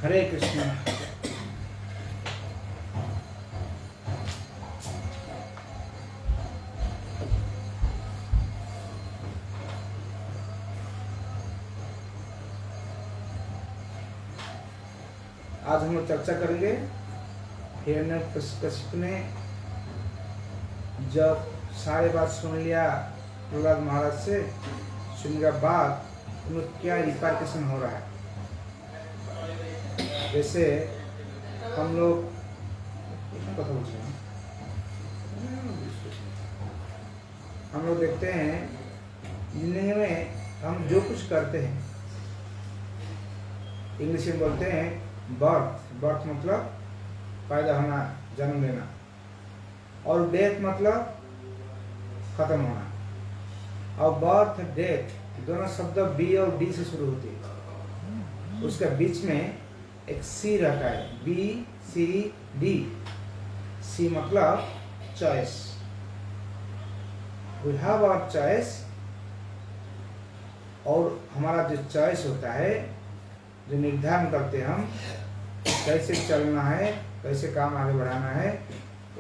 हरे कृष्ण। आज हम लोग चर्चा करेंगे हिरण्यकशिपु ने जब सारे बात सुन लिया प्रहलाद महाराज से, सुनने के बाद उनमें क्या रिपार्केशन हो रहा है। जैसे हम लोग देखते हैं जिंदगी में हम जो कुछ करते हैं, इंग्लिश में बोलते हैं बर्थ मतलब पैदा होना, जन्म लेना, और डेथ मतलब खत्म होना। और बर्थ डेथ दोनों शब्द बी और डी से शुरू होते हैं। उसके बीच में एक सी रहता है, बी सी डी। सी मतलब choice. We have our choice. और हमारा जो चॉइस होता है, जो निर्धारण करते हैं हम कैसे चलना है, कैसे काम आगे बढ़ाना है,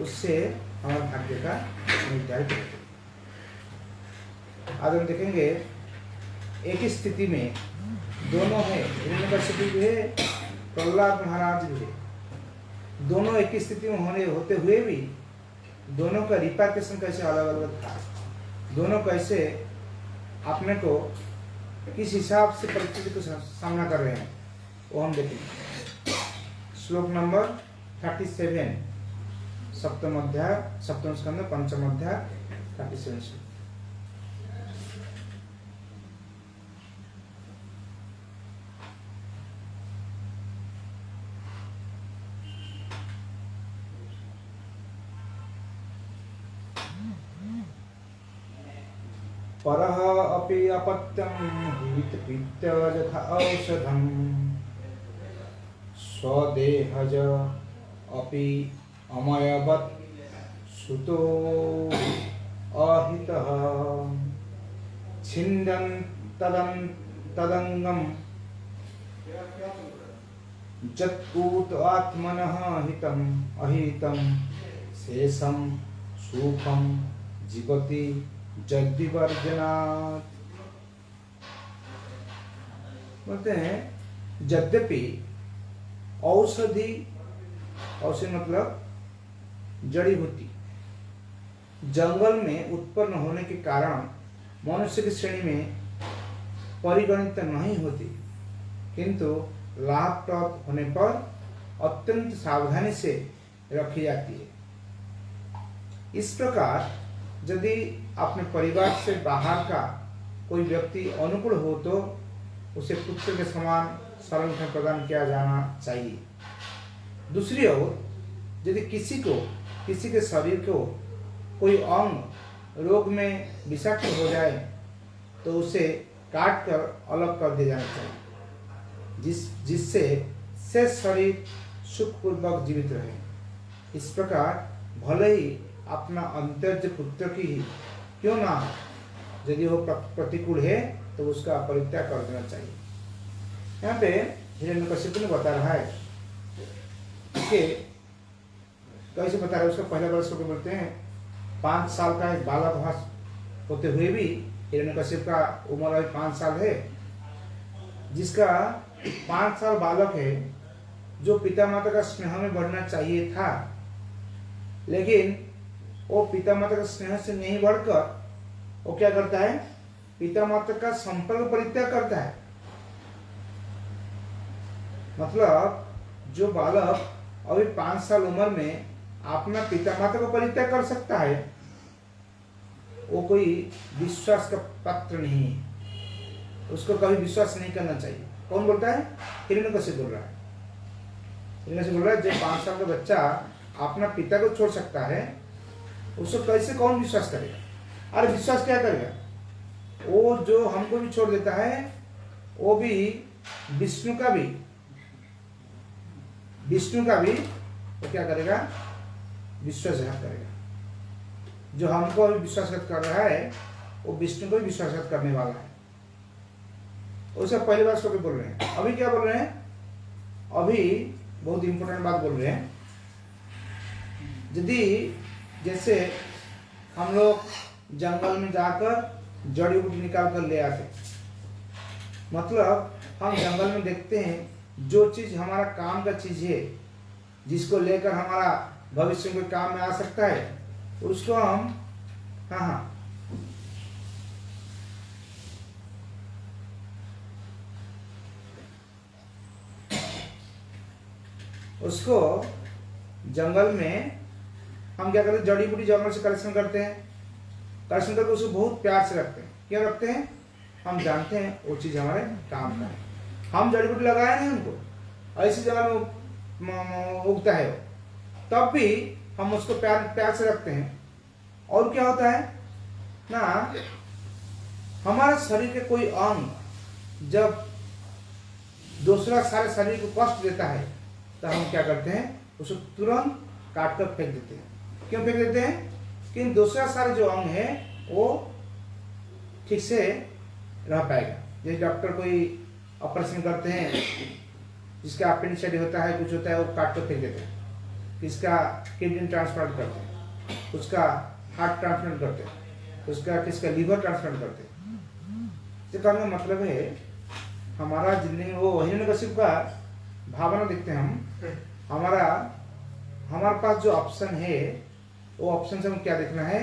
उससे हमारे भाग्य का निर्धारित होता है। आज हम देखेंगे एक ही स्थिति में दोनों है, हिरण्यकशिपु भी है, प्रहलाद महाराज भी है। दोनों एक ही स्थिति में होते हुए भी दोनों का रिपार्केशन कैसे अलग अलग था, दोनों कैसे अपने को किस हिसाब से परिस्थिति को सामना कर रहे हैं, वो हम देखेंगे। श्लोक नंबर 37, सप्तम अध्याय, सप्तम स्कंद, पंचम अध्याय, 37। परः अपि अपत्यं हितपित्त यथा औषधं, स्वदेहज अपि अमयवत् सुतो अहितः, छिन्दन् तदङ्गं जत्पूत आत्मनः हितम् अहितं, शेषं सुखं जीवति जद्विवर्जनात्। बोलते हैं यद्यपि औषधि, औषधि मतलब जड़ी बूटी, जंगल में उत्पन्न होने के कारण मनुष्य की श्रेणी में परिगणित नहीं होती, किंतु लाभ प्राप्त होने पर अत्यंत सावधानी से रखी जाती है। इस प्रकार यदि अपने परिवार से बाहर का कोई व्यक्ति अनुकूल हो तो उसे पुत्र के समान संरक्षण प्रदान किया जाना चाहिए। दूसरी ओर यदि किसी के शरीर को कोई अंग रोग में विषाक्त हो जाए तो उसे काट कर अलग कर दिया जाना चाहिए, जिससे शेष शरीर सुखपूर्वक जीवित रहे। इस प्रकार भले ही अपना अंतर्ज पुत्र की ही क्यों ना हो, यदि वो प्रतिकूल है तो उसका परित्याग कर देना चाहिए। यहाँ पे हिरण्यकशिपु ने बता रहा है कि कैसे बता रहा है। उसका पहला वर्ष को बोलते हैं 5 साल का एक बालक होते हुए भी हिरण्यकशिपु का उम्र अभी 5 साल है। जिसका 5 साल बालक है, जो पिता माता का स्नेह में बढ़ना चाहिए था, लेकिन वो पिता माता का स्नेह से नहीं बढ़कर वो क्या करता है, पिता माता का संपर्क परित्याग करता है। मतलब जो बालक अभी 5 साल उम्र में अपना पिता माता को परित्याग कर सकता है, वो कोई विश्वास का पात्र नहीं है, उसको कभी विश्वास नहीं करना चाहिए। कौन बोलता है? हिरण्यकशिपु बोल रहा है। हिरण्यकशिपु बोल रहा है जो 5 साल का बच्चा अपना पिता को छोड़ सकता है, उसको कैसे कौन विश्वास करेगा? अरे विश्वास क्या करेगा? वो जो हमको भी छोड़ देता है, वो भी विष्णु का भी वो क्या करेगा? विश्वासघात करेगा। जो हमको अभी विश्वासघात कर रहा है, वो विष्णु को भी विश्वासघात करने वाला है। उसका पहली बार श्लोक बोल रहे हैं। अभी क्या बोल रहे हैं? अभी बहुत इंपॉर्टेंट बात बोल रहे हैं। यदि जैसे हम लोग जंगल में जाकर जड़ी बूटी निकाल कर ले आते, मतलब हम जंगल में देखते हैं जो चीज हमारा काम का चीज है, जिसको लेकर हमारा भविष्य में काम में आ सकता है, उसको हम हाँ उसको जंगल में हम क्या करते हैं, जड़ी बूटी जंगल से कलेक्शन करते हैं, कलेक्शन करके उसको बहुत प्यार से रखते हैं। क्या रखते हैं? हम जानते हैं वो चीज़ हमारे काम का है। हम जड़ी बूटी लगाए नहीं उनको, ऐसी जगह में उगता है वो, तब भी हम उसको प्यार से रखते हैं। और क्या होता है ना, हमारे शरीर के कोई अंग जब दूसरा सारे शरीर को कष्ट देता है तो हम क्या करते हैं, उसको तुरंत काट कर फेंक देते हैं। क्यों फेंक देते हैं? कि दूसरा सारे जो अंग है वो ठीक से रह पाएगा। जैसे डॉक्टर कोई ऑपरेशन करते हैं, जिसका अपेंडिसाइटिस होता है, कुछ होता है, वो काट कर फेंक देते हैं। किसका किडनी ट्रांसप्लांट करते हैं, उसका हार्ट ट्रांसप्लांट करते हैं, उसका किसका लीवर ट्रांसप्लांट करते हैं। तो कहने का मतलब है हमारा जिंदगी में वो हिरण्यकशिपु का भावना देखते हैं हम। हमारे पास जो ऑप्शन है, वो ऑप्शन से हम क्या देखना है,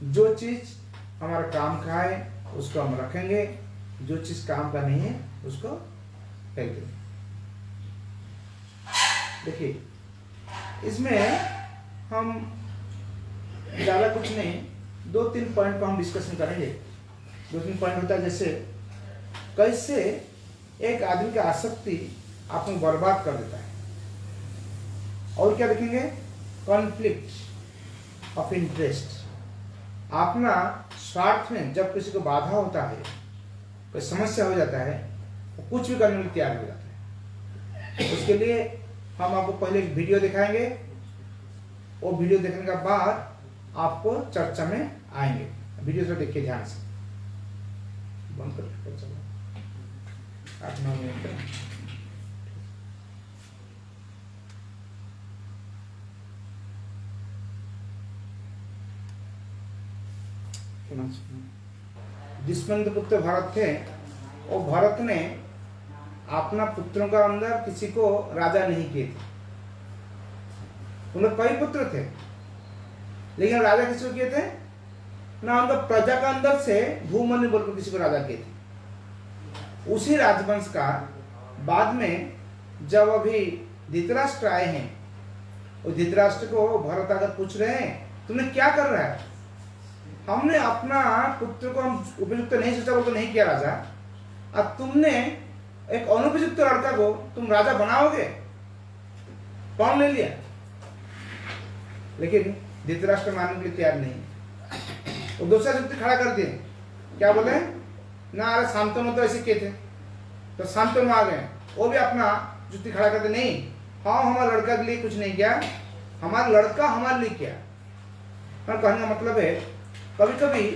जो चीज हमारा काम का है उसको हम रखेंगे, जो चीज काम का नहीं है उसको फेंक देंगे। देखिए इसमें हम ज़्यादा कुछ नहीं, 2-3 पॉइंट पर हम डिस्कशन करेंगे। 2-3 पॉइंट होता है जैसे कैसे एक आदमी का आसक्ति आपको बर्बाद कर देता है। और क्या देखेंगे? Conflict of interest. अपना स्वार्थ में जब किसी को बाधा होता है, कोई समस्या हो जाता है, वो कुछ भी करने के लिए तैयार हो जाता है। उसके लिए हम आपको पहले एक वीडियो दिखाएंगे, वो वीडियो देखने के बाद आपको चर्चा में आएंगे। वीडियो से देखिए ध्यान से, बंद कर चलो 8-9 मिनट। दुष्मंत पुत्र भरत थे, और भरत ने अपना पुत्रों का अंदर किसी को राजा नहीं किए थे। उन्हें कई पुत्र थे, लेकिन राजा किसको किए थे ना, उनका प्रजा का अंदर से भूमन्यु बोलकर किसी को राजा किए थे। उसी राजवंश का बाद में जब अभी धृतराष्ट्र आए हैं, और धृतराष्ट्र को भरत आकर पूछ रहे हैं तुमने क्या कर रहा है, हमने अपना पुत्र को हम उपयुक्त नहीं सोचा, वो तो नहीं किया राजा, अब तुमने एक अनुपयुक्त लड़का को तुम राजा बनाओगे, कौन ले लिया? लेकिन धृतराष्ट्र मानने के लिए तैयार नहीं। वो दूसरा युक्ति खड़ा कर दिए, क्या बोले ना, अरे शांतनु तो ऐसे किए थे, तो शांतनु आ गए, वो भी अपना युक्ति खड़ा करते, नहीं हाँ हमारा लड़का के लिए कुछ नहीं किया, हमारा लड़का हमारे लिए किया। और कहने का मतलब है कभी कभी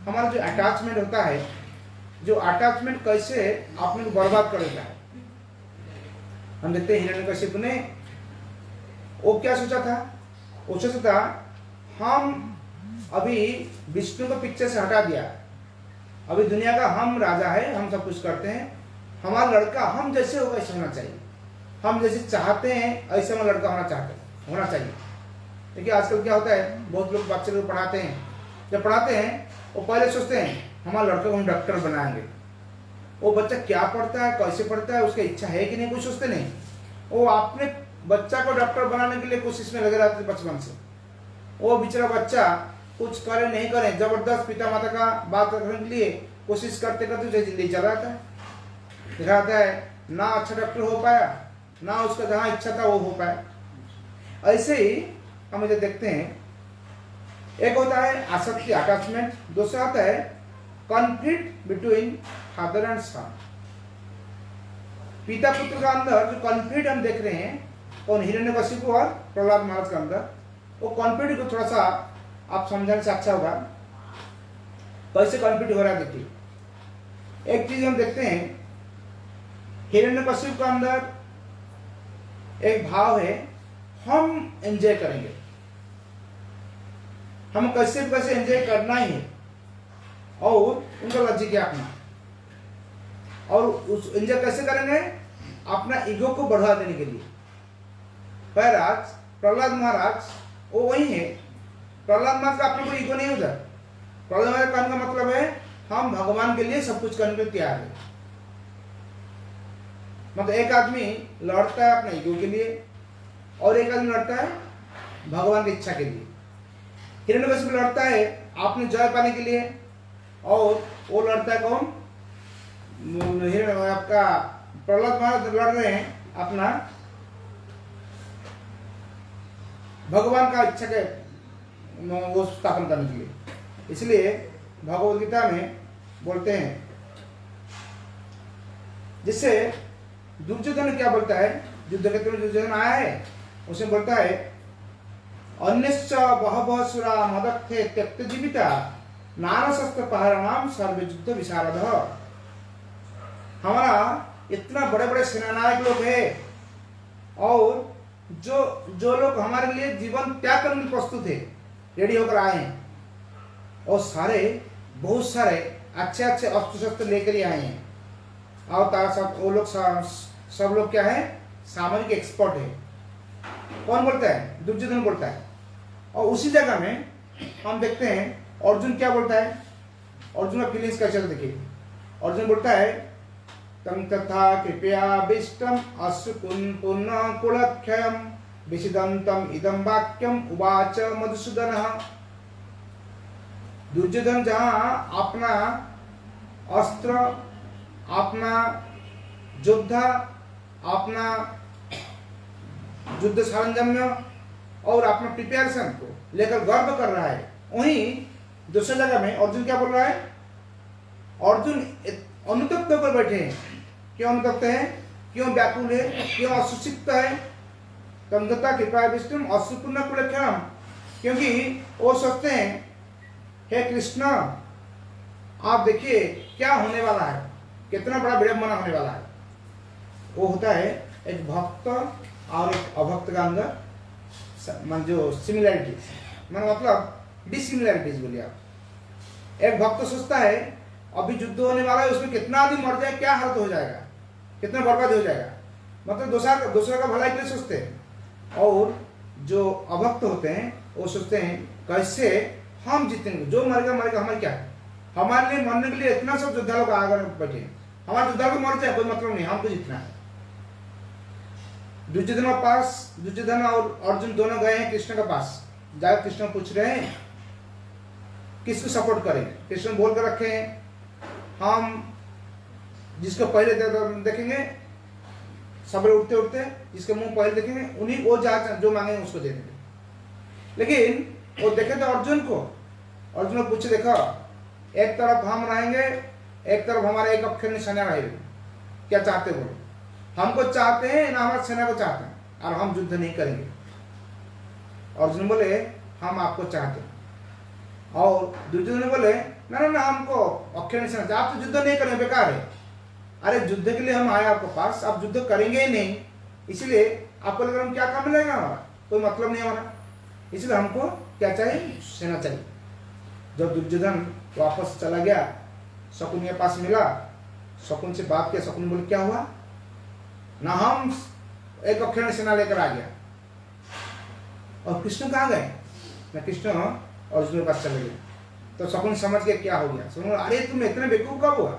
हमारा जो अटैचमेंट होता है, जो अटैचमेंट कैसे अपने को बर्बाद कर देता है। हम देखते हैं हिरण्यकशिपु ने वो क्या सोचा था, वो सोचा था हम अभी विष्णु को पिक्चर से हटा दिया, अभी दुनिया का हम राजा है, हम सब कुछ करते हैं, हमारा लड़का हम जैसे होगा ऐसे होना चाहिए, हम जैसे चाहते हैं ऐसे हमारा लड़का होना चाहिए। देखिए आजकल क्या होता है, बहुत लोग बच्चे लोग पढ़ाते हैं, जब पढ़ाते हैं वो पहले सोचते हैं हमारे लड़के को हम डॉक्टर बनाएंगे। वो बच्चा क्या पढ़ता है, कैसे पढ़ता है, उसकी इच्छा है कि नहीं, कुछ सोचते नहीं। वो अपने बच्चा को डॉक्टर बनाने के लिए कोशिश में लगे रहते बचपन से। वो बेचारा बच्चा कुछ करे नहीं करे, जबरदस्त पिता माता का बात रखने के लिए कोशिश करते करते उसे जिंदगी चल रहा है, दिखाता है ना अच्छा डॉक्टर हो पाया, ना उसका जहाँ इच्छा था वो हो पाया। ऐसे ही हम इसे देखते हैं, एक होता है आसक्ति अटैचमेंट, दूसरा होता है कॉन्फ्लिक्ट बिटवीन फादर एंड सन। पिता पुत्र का अंदर जो कॉन्फ्लिक्ट हम देख रहे हैं, कौन, हिरण्यकशिपु और प्रहलाद महाराज का अंदर, वो कॉन्फ्लिक्ट को थोड़ा सा आप समझाने से अच्छा होगा। कैसे कॉन्फ्लिक्ट हो रहा है देखिए। एक चीज हम देखते हैं, हिरण्यकशिपु के अंदर एक भाव है, हम एंजॉय करेंगे, हम कैसे कैसे एंजॉय करना ही है, और उनका लज्जित ज्ञापना, और उस एंजॉय कैसे करेंगे, अपना ईगो को बढ़ा देने के लिए। महाराज प्रहलाद महाराज वो वही है, प्रहलाद महाराज का अपने को ईगो नहीं उधर। प्रहलाद महाराज कहने का मतलब है हम भगवान के लिए सब कुछ करने को तैयार है। मतलब एक आदमी लड़ता है अपने ईगो के लिए, और एक आदमी लड़ता है भगवान की इच्छा के लिए। हिरण्यकशिपु लड़ता है अपने जय पाने के लिए, और वो लड़ता है कौन, आपका प्रहलाद महाराज लड़ रहे हैं अपना भगवान का इच्छा के वो स्थापन करने के लिए। इसलिए भगवद गीता में बोलते हैं, जिससे दुर्योधन क्या बोलता है, युद्ध क्षेत्र में दुर्योधन आया है, उसमें बोलता है अन्यश्च बहवः सुरा मदर्थे त्यक्त जीविता नारशस्त्र पहरणाम सर्व युद्ध विशारद। हमारा इतना बड़े बड़े सेनानायक लोग हैं, और जो लोग हमारे लिए जीवन त्याग करने में प्रस्तुत है, रेडी होकर आए हैं, और सारे बहुत सारे अच्छे अच्छे अस्त्र शस्त्र लेकर ही आए हैं। और सब वो लोग सब लोग क्या है, सामरिक एक्सपर्ट है। कौन बोलता है, दुर्योधन बोलता है। और उसी जगह में हम देखते हैं अर्जुन क्या बोलता है, अर्जुन का फीलिंग्स कैसे देखिए। अर्जुन बोलता है तम तथा कृपया विष्टम अश्रुकुन पुनः कुलक्षयम विषिदंतम इदम वाक्यम उवाच मधुसूदन। दुर्योधन जहां अपना अस्त्र, अपना योद्धा, अपना युद्ध सरंजाम और अपना प्रिपरेशन को लेकर गर्व कर रहा है, वहीं दूसरी जगह में अर्जुन क्या बोल रहा है, अर्जुन अनुतप्त होकर बैठे हैं। क्यों अनुतप्त है, क्यों व्याकुल है, क्यों असूचित है। तमदत्ता कृपा विष्णु अश्रुपूर्ण कुलक्षण, क्योंकि वो सोचते हैं हे कृष्ण आप देखिए क्या होने वाला है, कितना बड़ा विडंबना होने वाला है। वो होता है एक भक्त और एक अभक्त का अंदर जो सिमिलैरिटीज, मतलब डिसिमिलैरिटीज बोलिए आप। एक भक्त सोचता है अभी युद्ध होने वाला है, उसमें कितना आदमी मर जाए, क्या हालत हो जाएगा, कितना बर्बाद हो जाएगा, मतलब दूसरा का भलाई के लिए सोचते हैं। और जो अभक्त होते हैं वो सोचते हैं कैसे हम जीतेंगे, जो मरेगा मरेगा, हमारे क्या है, हमारे लिए मरने के लिए इतना सब योद्धा लोग आगे बैठे हैं, हमारे योद्धा को मर जाए कोई मतलब नहीं, हमको जीतना है। दुर्योधन के पास, दुर्योधन और अर्जुन दोनों गए हैं कृष्ण के पास, जाकर कृष्ण पूछ रहे हैं किसको सपोर्ट करेंगे। कृष्ण बोल कर रखे हैं हम जिसको पहले देखेंगे, सबरे उठते उठते जिसके मुंह पहले देखेंगे उन्हीं वो जो मांगेंगे उसको दे देंगे। लेकिन वो देखे तो अर्जुन को पूछे देखो एक तरफ हम रहेंगे, एक तरफ हमारे एक अक्षर सेना रहेगी, क्या चाहते बोलो, हमको चाहते हैं ना हमारी सेना को चाहते हैं, और हम युद्ध नहीं करेंगे। अर्जुन बोले हम आपको चाहते हैं, और दुर्योधन बोले ना ना हमको अक्षर सेना, आप तो युद्ध नहीं करेंगे, बेकार है। अरे युद्ध के लिए हम आए आपके पास, आप युद्ध करेंगे ही नहीं, इसलिए आपको लग रहा क्या काम मिलेगा, हमारा कोई मतलब नहीं हमारा, इसलिए हमको क्या चाहिए, सेना चाहिए। जब दुर्योधन वापस चला गया, शकुन के पास मिला, शकुन से बात किया, शकुन बोले क्या हुआ ना, हम एक अक्षर सेना लेकर आ गया। और कृष्ण कहाँ गए ना, कृष्ण अर्जुन के पास चले गए। तो शकुन समझ गया क्या हो गया, शकुन अरे तुम इतने बेवकूफ कब हुआ,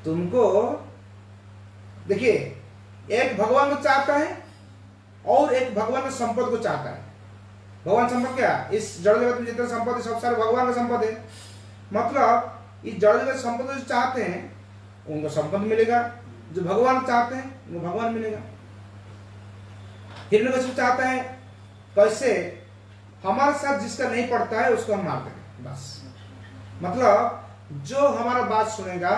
तुमको देखिए एक भगवान को चाहता है और एक भगवान की संपद को चाहता है। भगवान संपद क्या, इस जड़ जगत में जितने संपद है सब सारे भगवान का संपद है, मतलब इस जड़ जगत संपद जो चाहते हैं उनको संपद मिलेगा, जो भगवान चाहते हैं उनको भगवान मिलेगा। हिरण्यकशिपु चाहता है कैसे हमारे साथ जिसका नहीं पड़ता है उसको हम मार देंगे बस, मतलब जो हमारा बात सुनेगा,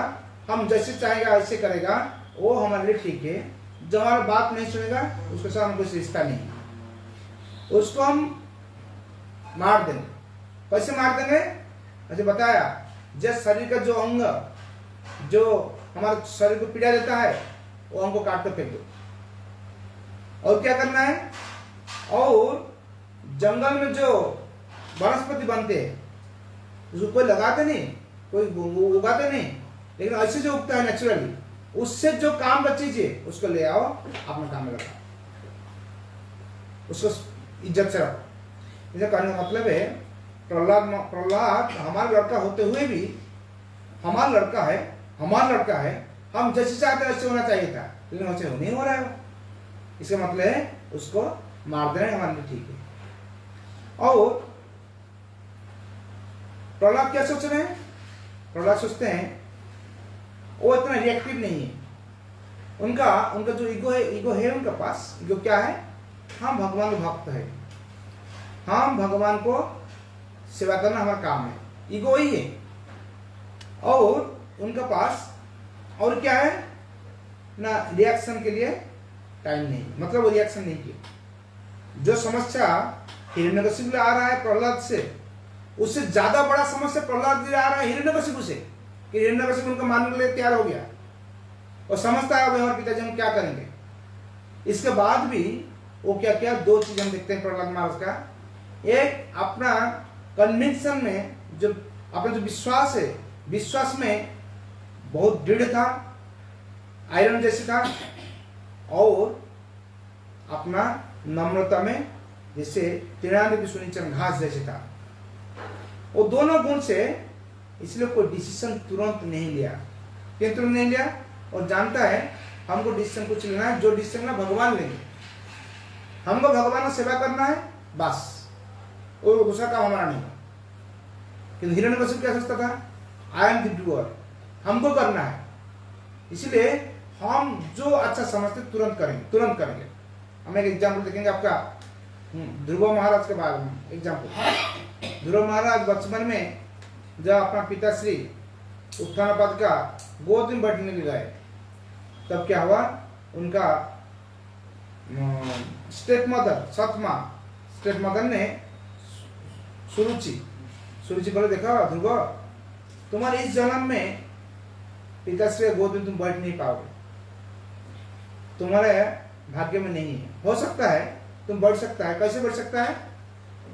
हम जैसे चाहेगा ऐसे करेगा, वो हमारे लिए ठीक है। जो हमारा बात नहीं सुनेगा उसके साथ हमको रिश्ता नहीं है, उसको हम मार देंगे। कैसे मार देंगे, ऐसे बताया जिस शरीर का जो अंग जो हमारे शरीर को पीड़ा देता है वो अंग को काट कर फेंक दो। और क्या करना है, और जंगल में जो वनस्पति बनते हैं उसको कोई लगाते नहीं, कोई उगाते नहीं, लेकिन ऐसे जो उगता है नेचुरली, उससे जो काम का चीज है उसको ले आओ, अपना काम में लगाओ, उसको इज्जत से रखो। इसे कहने का मतलब है प्रहलाद हमारा लड़का होते हुए भी, हमारा लड़का है, हम जैसे चाहते वैसे होना चाहिए था, लेकिन वैसे नहीं हो रहा है। इसका मतलब है उसको मार देना हमारे लिए ठीक है। और प्रहलाद क्या सोच रहे हैं, प्रहलाद सोचते हैं वो इतना रिएक्टिव नहीं है। उनका जो ईगो है उनका पास, ईगो क्या है, हम भगवान के भक्त है, हम भगवान को सेवा करना हमारा काम है, ईगो ही है। और उनका पास और क्या है ना, रिएक्शन के लिए टाइम नहीं, मतलब वो रिएक्शन नहीं किया। जो समस्या हिरण्यकशिपु आ रहा है प्रहलाद से, उससे ज्यादा बड़ा समस्या प्रहलाद आ रहा है हिरण्यकशिपु से, कि हिरण्यकशिपु उनको मानने के लिए तैयार हो गया और समझता है हमारे पिताजी हम क्या करेंगे। इसके बाद भी वो क्या क्या दो चीज हम देखते हैं प्रहलाद महाराज का, एक अपना कन्विक्शन में जो अपना जो विश्वास है, विश्वास में बहुत दृढ़ था, आयरन जैसे था, और अपना नम्रता में जैसे तृणादि भी सुनिचन घास जैसे था। वो दोनों गुण से इसलिए कोई डिसीजन तुरंत नहीं लिया। क्यों तुरंत नहीं लिया, और जानता है हमको डिसीजन कुछ लेना है, जो डिसीजन ना भगवान लेंगे, हमको भगवान की सेवा करना है बस, और दूसरा काम हमारा नहीं। क्योंकि हिरण्यकशिपु क्या सोचता था, आई एम द डूअर, हमको करना है, इसलिए हम जो अच्छा समझते तुरंत करेंगे। हम एक एग्जाम्पल देखेंगे आपका ध्रुव महाराज के बारे में। एग्जाम्पल, ध्रुव महाराज बचपन में जब अपना पिताश्री उत्थानपाद का गोद में बैठने के गए, तब क्या हुआ, उनका स्टेप मदर ने सुरुचि बोले, देखा ध्रुव, तुम्हारे इस जन्म में पिताश्री गोद में तुम बैठ नहीं पाओगे, तुम्हारे भाग्य में नहीं है। हो सकता है तुम बढ़ सकता है, कैसे बढ़ सकता है,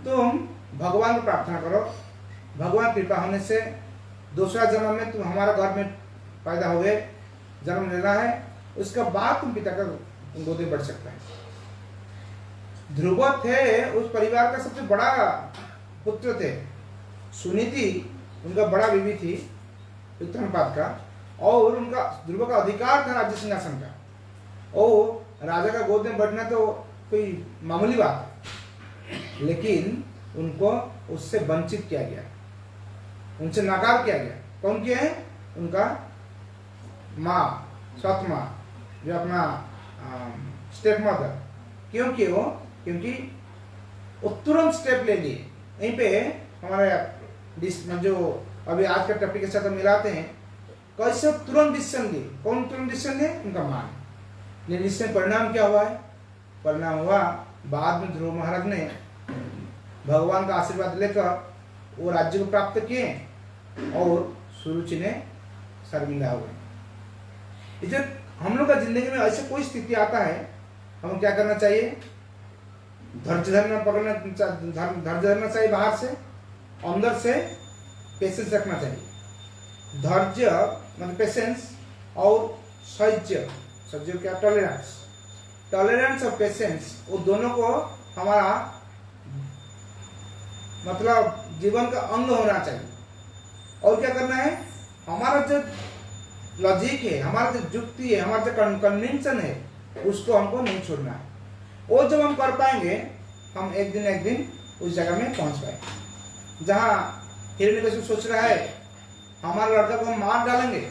तुम भगवान को प्रार्थना करो, भगवान कृपा होने से दूसरा जन्म में तुम हमारा घर में पैदा हो गए, जन्म लेना है, उसके बाद तुम पिता का गोद में बढ़ सकता है। ध्रुव थे उस परिवार का सबसे बड़ा पुत्र थे, सुनीति उनका बड़ा बीवी थी उत्थानपाद का, और उनका ध्रुव का अधिकार था राज्य सिंहासन का, और राजा का गोद में बैठना तो कोई मामूली बात है, लेकिन उनको उससे वंचित किया गया, उनसे नकार किया गया। कौन किया है, उनका माँ, सत माँ, जो अपना स्टेप मदर। क्योंकि वो तुरंत स्टेप ले लिए। यहीं पे हमारे जो अभी आज का टॉपिक के साथ हम मिलाते हैं, कैसे तुरंत डिसीजन लिए। कौन तुरंत डिसीजन लिए, उनका माँ। लेकिन इससे परिणाम क्या हुआ है, परिणाम हुआ बाद में ध्रुव महाराज ने भगवान का आशीर्वाद लेकर वो राज्य को प्राप्त किए, और सुरुचि ने शर्मिंदा हो गए। इसलिए हम लोग का जिंदगी में ऐसे कोई स्थिति आता है, हमें क्या करना चाहिए, धैर्य धरना चाहिए, बाहर से, अंदर से पेशेंस रखना चाहिए। धैर्य मतलब पेशेंस, और सह्य क्या, टॉलरेंस और पेशेंस, वो दोनों को हमारा मतलब जीवन का अंग होना चाहिए। और क्या करना है, हमारा जो लॉजिक है, हमारा जो युक्ति है, हमारा जो कन्विंशन है, उसको हमको नहीं छोड़ना है। वो जब हम कर पाएंगे, हम एक दिन उस जगह में पहुंच पाएंगे जहाँ हिरण्यकशिपु सोच रहा है हमारा लड़का को हम मार डालेंगे,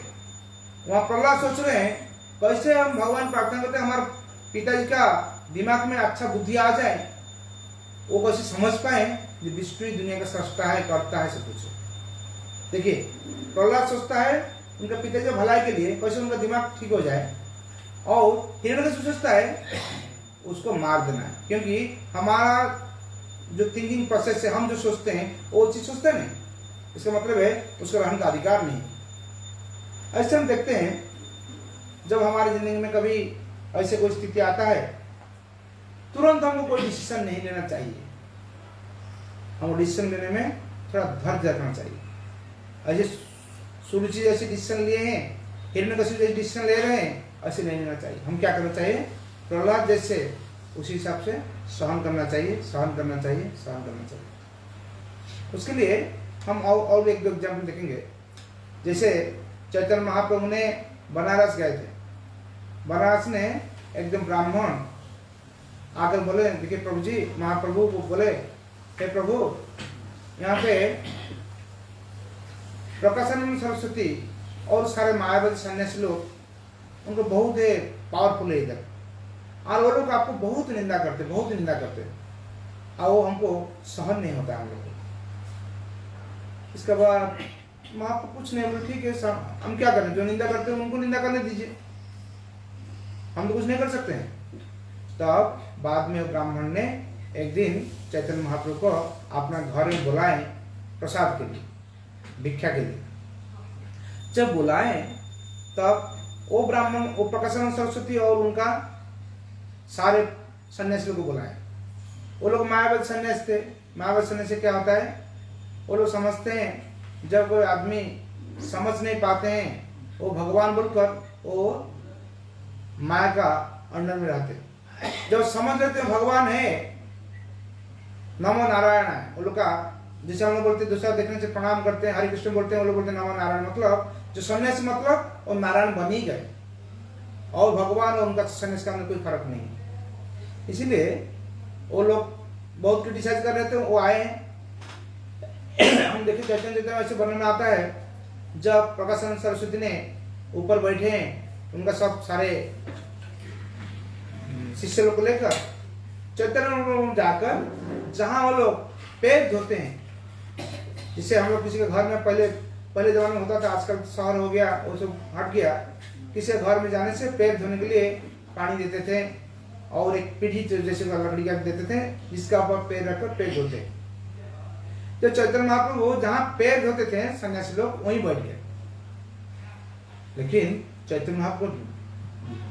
वहाँ प्रहलाद सोच रहे हैं कैसे हम भगवान प्रार्थना करते हैं हमारे पिताजी का दिमाग में अच्छा बुद्धि आ जाए, वो कैसे समझ पाए कि विष्णु दुनिया का सृष्टा है, करता है सब कुछ। देखिए प्रहलाद सोचता है उनका पिताजी की भलाई के लिए कैसे उनका दिमाग ठीक हो जाए, और हिरण्यकशिपु सोचता है उसको मार देना है। क्योंकि हमारा जो थिंकिंग प्रोसेस है, हम जो सोचते हैं वो चीज सोचते नहीं, इसका मतलब है उसका रहने का अधिकार नहीं। ऐसे हम देखते हैं जब हमारी जिंदगी में कभी ऐसे कोई स्थिति आता है, तुरंत हमको कोई डिसीजन नहीं लेना चाहिए। हमको डिसीजन लेने में थोड़ा धैर्य रखना चाहिए। ऐसे सुरुचि जैसे डिसीजन लिए हैं, हिरण्यकशिपु जैसे डिसीजन ले रहे हैं, ऐसे नहीं लेना चाहिए। हम क्या करना चाहिए? प्रहलाद जैसे उसी हिसाब से सहन करना चाहिए, सहन करना चाहिए, सहन करना चाहिए। उसके लिए हम और एक दो एग्जाम्पल देखेंगे। जैसे चैतन्य महाप्रभु ने बनारस गए थे। बनारस ने एकदम ब्राह्मण आकर बोले, देखिए प्रभु जी, महाप्रभु को बोले, हे प्रभु, यहाँ पे प्रकाशानंद सरस्वती और सारे मायावती सन्यासी लोग, उनको बहुत पावरफुल है इधर, और वो लोग आपको बहुत निंदा करते, बहुत निंदा करते, और वो हमको सहन नहीं होता हम लोग को। इसके बाद महाप्रभु कुछ नहीं बोले, ठीक है हम क्या करें, जो निंदा करते हैं उनको निंदा करने दीजिए, हम तो कुछ नहीं कर सकते हैं। तब बाद में ब्राह्मण ने एक दिन चैतन्य महाप्रभु को अपना घर में बुलाए प्रसाद के लिए, भिक्षा के लिए। जब बुलाए तब वो ब्राह्मण, वो प्रकाशानंद सरस्वती और उनका सारे सन्यासियों को बुलाए। वो लोग मायावती सन्यास थे। मायावती सन्यास से क्या होता है, वो लोग समझते हैं जब कोई आदमी समझ नहीं पाते हैं, वो भगवान बोलकर वो माया का अंडर में रहते। जब समझ लेते हैं भगवान है, नमो नारायण है, वो लोग का, जैसे हम लोग बोलते हैं दूसरा देखने से प्रणाम करते हैं, हरे कृष्ण बोलते हैं, वो लोग बोलते हैं नमो नारायण, मतलब जो सन्यासी मतलब वो नारायण बन ही गए, और भगवान और उनका सन्यास का में कोई फर्क नहीं है। इसीलिए वो लोग बहुत क्रिटिसाइज कर रहे थे। वो आए, हम देखिए चैतन्य चैतन्य ऐसे वर्णन में आता है, जब प्रकाशानंद सरस्वती ने ऊपर बैठे हैं, उनका सब सारे शिष्य लोग को लेकर चैतन्य जाकर जहां वो लोग पैर धोते हैं, जिससे हम लोग किसी के घर में पहले जमाने में होता था, आजकल शहर हो गया, वो सब हट गया, किसी घर में जाने से पैर धोने के लिए पानी देते थे, और एक पीढ़ी जैसे लकड़ी का देते थे, जिसका ऊपर पैर रखकर पैर धोते। तो चैतन्य महाप्रभु जहां पैर धोते थे सन्यासी लोग, वहीं बैठ गए। लेकिन चैतन्य महाप्रभु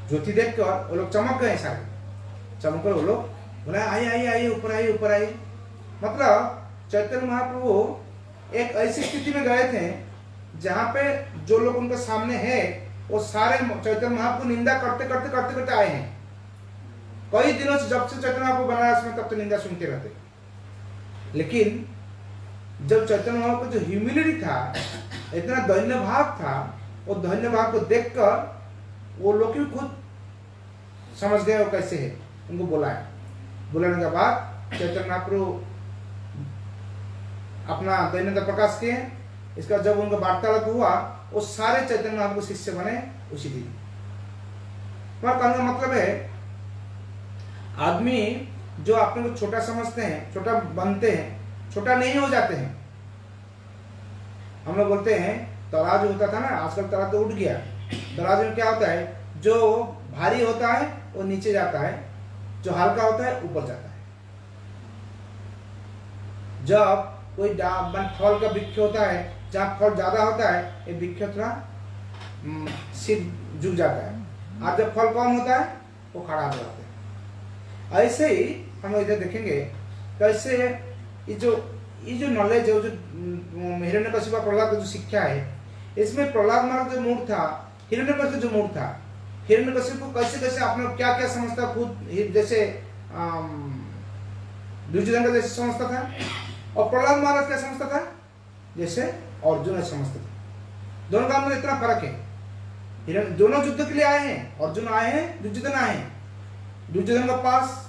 ज्योति देखकर वो लोग चमक गए, सारे चमक कर वो लोग बोला, आइए आइए आइए, ऊपर आइए, ऊपर आइए। मतलब चैतन्य महाप्रभु एक ऐसी स्थिति में गए थे जहां पे जो लोग उनके सामने है, वो सारे चैतन्य महाप्रभु निंदा करते करते करते करते आए हैं। कई दिनों से, जब से चैतन्य महाप्रभु बनारस में, तब तो निंदा सुनते रहते। लेकिन जब चैतन्य महाप्रभु को जो ह्यूमिलिटी था, इतना दैन्य भाव था, वो दैन्य भाव को देखकर वो लोग भी खुद समझ गए वो कैसे है। उनको बुलाए, बुलाने के बाद चैतन्य महाप्रभु अपना दैन्यता प्रकाश किए। इसका जब उनका वार्तालाप हुआ, वो सारे चैतन्य महाप्रभु शिष्य बने उसी दिन। कहने का मतलब है, आदमी जो अपने को छोटा समझते हैं, छोटा बनते हैं, छोटा नहीं हो जाते हैं। हम लोग बोलते हैं तराजू होता था ना, आजकल तराजू उठ गया। तराजू में क्या होता है, जो भारी होता है वो नीचे जाता है, जो हल्का होता है ऊपर जाता है। जब कोई फल का वृक्ष होता है, जहाँ फल ज्यादा होता है, ये वृक्ष थोड़ा सिर झुक जाता है, और जब फल कम होता है वो खड़ा हो जाता है। ऐसे ही हम इधर देखेंगे कैसे ये जो नॉलेज है, जो हिरण्यकशिपु प्रहलाद का जो शिक्षा है, इसमें प्रहलाद महाराज जो मूड था, हिरण्यकशिपु जो मूड था, हिरण्यकशिपु को कैसे कैसे अपने क्या क्या समझता खुद, जैसे दुर्योधन का जैसे समझता था, और प्रहलाद महाराज क्या समझता था, जैसे अर्जुन समझता था। दोनों का अंदर इतना फर्क है। दोनों युद्ध के लिए आए हैं, अर्जुन आए हैं, दुर्योधन आए हैं। दुर्योधन के पास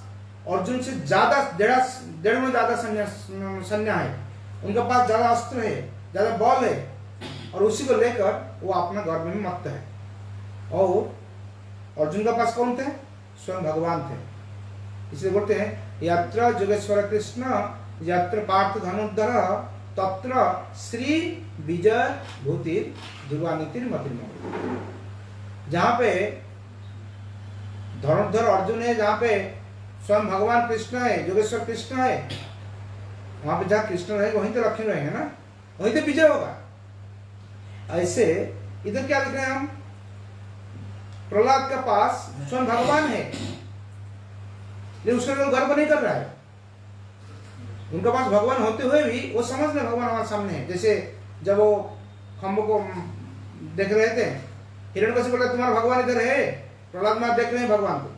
अर्जुन से ज्यादा डेढ़ में ज्यादा सैन्य है, उनके पास ज्यादा अस्त्र है, ज्यादा बल है, और उसी को लेकर वो अपना घर में मत है। और अर्जुन के पास कौन थे, स्वयं भगवान थे। इसलिए बोलते हैं, यत्र जोगेश्वर कृष्ण यत्र पार्थ धनुर्धर तत्र श्री विजय भूतिर ध्रुवानीतिर मतिर्मोह। जहाँ पे धनुर्धर अर्जुन है, जहाँ पे स्वयं भगवान कृष्ण है, जोगेश्वर कृष्ण है, वहां पे जहाँ कृष्ण रहेगा वहीं तो लक्ष्मण रहेंगे ना। वहीं तो विजय होगा। ऐसे इधर क्या लिख रहे हैं हम, प्रहलाद के पास स्वयं भगवान है, लेकिन उसके लिए गर्व नहीं कर रहा है। उनके पास भगवान होते हुए भी वो समझ रहे भगवान हमारे सामने है। जैसे जब वो खम्भों को देख रहे थे, हिरण्यकशिपु बोला तुम्हारा भगवान इधर है, प्रहलाद महाराज देख रहे हैं भगवान को,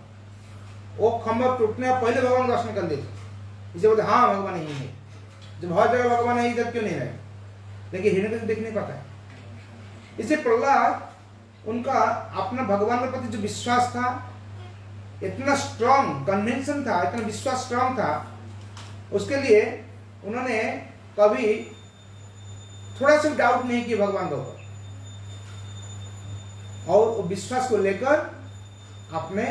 वो खम्भा टूटने पहले भगवान दर्शन कर लेते, इसे बोलते हाँ भगवान यही है। जब हर जगह भगवान है, इधर क्यों नहीं रहे? लेकिन हिरण्यकशिपु देख नहीं पाता है। इससे प्रहलाद उनका अपना भगवान के प्रति जो विश्वास था, इतना स्ट्रांग कन्विंशन था, इतना विश्वास स्ट्रांग था, उसके लिए उन्होंने कभी थोड़ा सा डाउट नहीं किया भगवान के ऊपर, और विश्वास को लेकर अपने,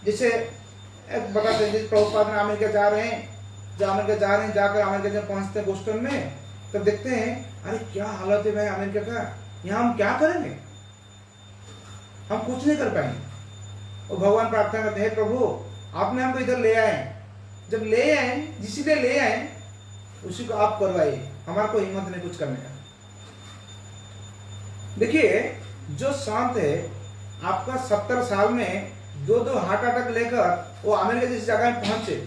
जैसे एक बताते हैं, जैसे प्रभुपाद में अमेरिका जा रहे हैं, जाकर अमेरिका जब पहुंचते हैं बोस्टन में, तब देखते हैं अरे क्या हालत है भाई अमेरिका का, यहाँ हम क्या करेंगे, हम कुछ नहीं कर पाएंगे। और भगवान प्रार्थना करते हैं, प्रभु आपने हमको इधर ले आए, जब ले आए जिसने ले आए उसी को आप करवाइए, हमारा कोई हिम्मत नहीं कुछ करने का। देखिए जो संत है आपका 70 साल में 2 हार्ट अटैक लेकर वो अमेरिका जैसी जगह में पहुंचे,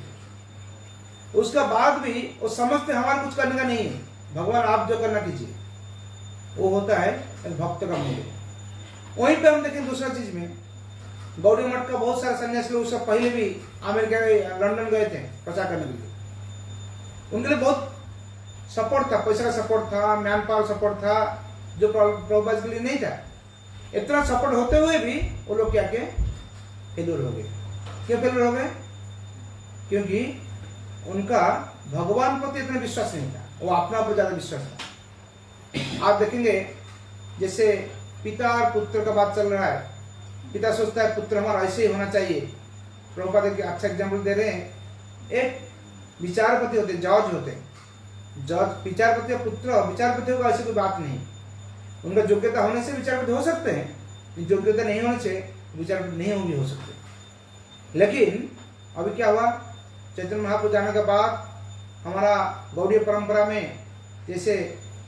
उसका बाद भी वो समझते हमारा कुछ करने का नहीं है, भगवान आप जो करना कीजिए। वो होता है एक भक्त का मूल्य। वहीं पे हम देखें दूसरा चीज में, गौड़ी मठ का बहुत सारे सन्यासी लोग सब पहले भी अमेरिका लंदन गए थे प्रचार करने के लिए, उनके लिए बहुत सपोर्ट था, पैसा का सपोर्ट था, मैन पावर सपोर्ट था, जो प्रभुपाद के लिए नहीं था। इतना सपोर्ट होते हुए भी वो लोग क्या किए, फेल्योर हो गए। क्यों फेल्योर हो गए? क्योंकि उनका भगवान प्रति इतना विश्वास नहीं था, वो अपना पर ज्यादा विश्वास था। आप देखेंगे जैसे पिता और पुत्र का बात चल रहा है, पिता सोचता है पुत्र हमारा ऐसे ही होना चाहिए। प्रभुपाद एक अच्छा एग्जाम्पल दे रहे हैं, एक विचारपति होते, जज होते, जज विचारपति और पुत्र, विचारपति होगा ऐसी कोई बात नहीं, उनका योग्यता होने से विचारपति हो सकते हैं, योग्यता नहीं होने से विचारपति नहीं होंगे हो सकते। लेकिन अभी क्या हुआ, चैतन्य महाप्रभु जाने के बाद हमारा गौड़ीय परंपरा में जैसे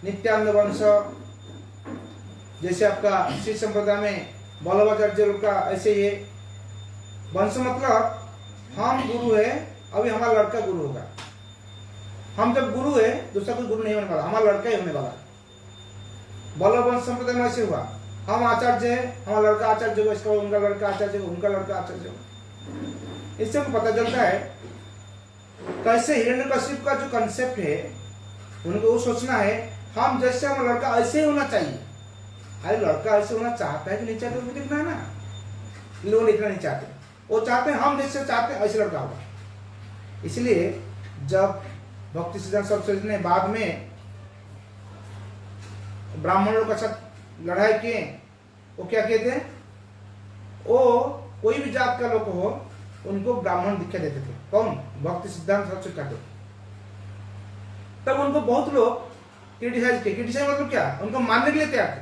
नित्यानंद वंश, जैसे आपका श्री संप्रदाय में वल्लभाचार्य का ऐसे ही वंश, मतलब हम गुरु है, अभी हमारा लड़का गुरु होगा। हम जब गुरु है दूसरा कोई गुरु नहीं होने वाला, हमारा लड़का ही होने वाला। वल्लभ वंश संप्रदाय में ऐसे हुआ, हम आचार्य है, हमारा लड़का आचार्य होगा, इसका उनका लड़का आचार्य होगा, उनका लड़का आचार्य होगा। इससे हमको पता चलता है कैसे हिरण्यकशिपु का जो कंसेप्ट है, उनको वो सोचना है हम जैसे हमारा लड़का ऐसे ही होना चाहिए। अरे लड़का ऐसे होना चाहता है कि नहीं चाहता, वो देखना है ना। लोग इतना नहीं चाहते, वो चाहते हैं हम जैसे चाहते हैं ऐसे लड़का होगा। इसलिए जब भक्ति सिद्धांत सरस्वती ने बाद में ब्राह्मणों के साथ लड़ाई किए, वो क्या किए थे, वो कोई भी जात का लोग हो उनको ब्राह्मण दीक्षा देते थे। कौन? भक्ति सिद्धांत सरस्वती का। तब उनको बहुत लोग क्रिटिसाइज किए। क्रिटिसाइज मतलब क्या, उनको मानने के लिए तैयार थे,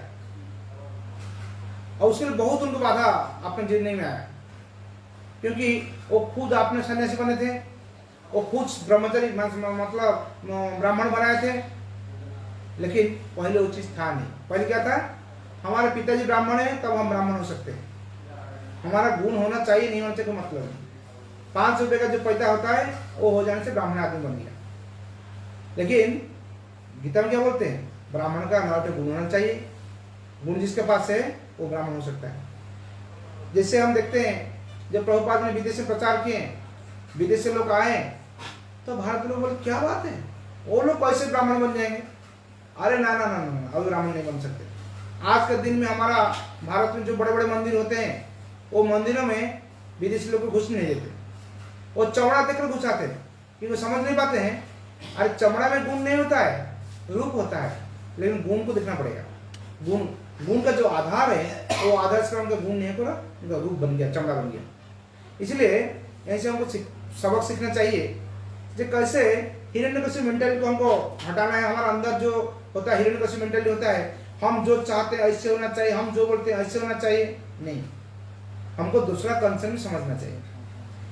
और उसके लिए बहुत उनको बाधा अपने जीने में आया, क्योंकि वो खुद अपने सन्यासी बने थे, वो खुद ब्रह्मचारी मतलब ब्राह्मण बनाए थे। लेकिन पहले वो चीज था नहीं। पहले क्या था, हमारे पिताजी ब्राह्मण है तब हम ब्राह्मण हो सकते हैं, हमारा गुण होना चाहिए, नहीं होना चाहिए कोई मतलब नहीं। 5 रुपए का जो पैसा होता है वो हो जाने से ब्राह्मण आदमी बन गया। लेकिन गीता में क्या बोलते हैं, ब्राह्मण का अनावट गुण होना चाहिए, गुण जिसके पास है वो ब्राह्मण हो सकता है। जैसे हम देखते हैं जब प्रभुपाद ने विदेश में प्रचार किए, विदेश से लोग आए तो भारत लोग बोले क्या बात है, वो लोग कैसे ब्राह्मण बन जाएंगे। अरे ना ना ना ना, अभी ब्राह्मण नहीं बन सकते। आज के दिन में हमारा भारत में जो बड़े बड़े मंदिर होते हैं, वो मंदिरों में विदेशी लोग को घुस नहीं देते, वो चमड़ा देखकर घुसाते हैं, क्योंकि समझ नहीं पाते हैं अरे चमड़ा में गुण नहीं होता है, रूप होता है, लेकिन गुण को देखना पड़ेगा। गुण का जो आधार है वो आधार से उनका गुण नहीं पूरा, उनका रूप बन गया, चमड़ा बन गया। इसलिए ऐसे हमको सबक सीखना चाहिए कि कैसे हिरण्यकशिपु मेंटालिटी को हमको हटाना है। हमारा अंदर जो होता है हिरण्यकशिपु मेंटालिटी होता है, हम जो चाहते हैं ऐसे होना चाहिए, हम जो बोलते हैं ऐसे होना चाहिए, नहीं, हमको दूसरा कंसर्न समझना चाहिए।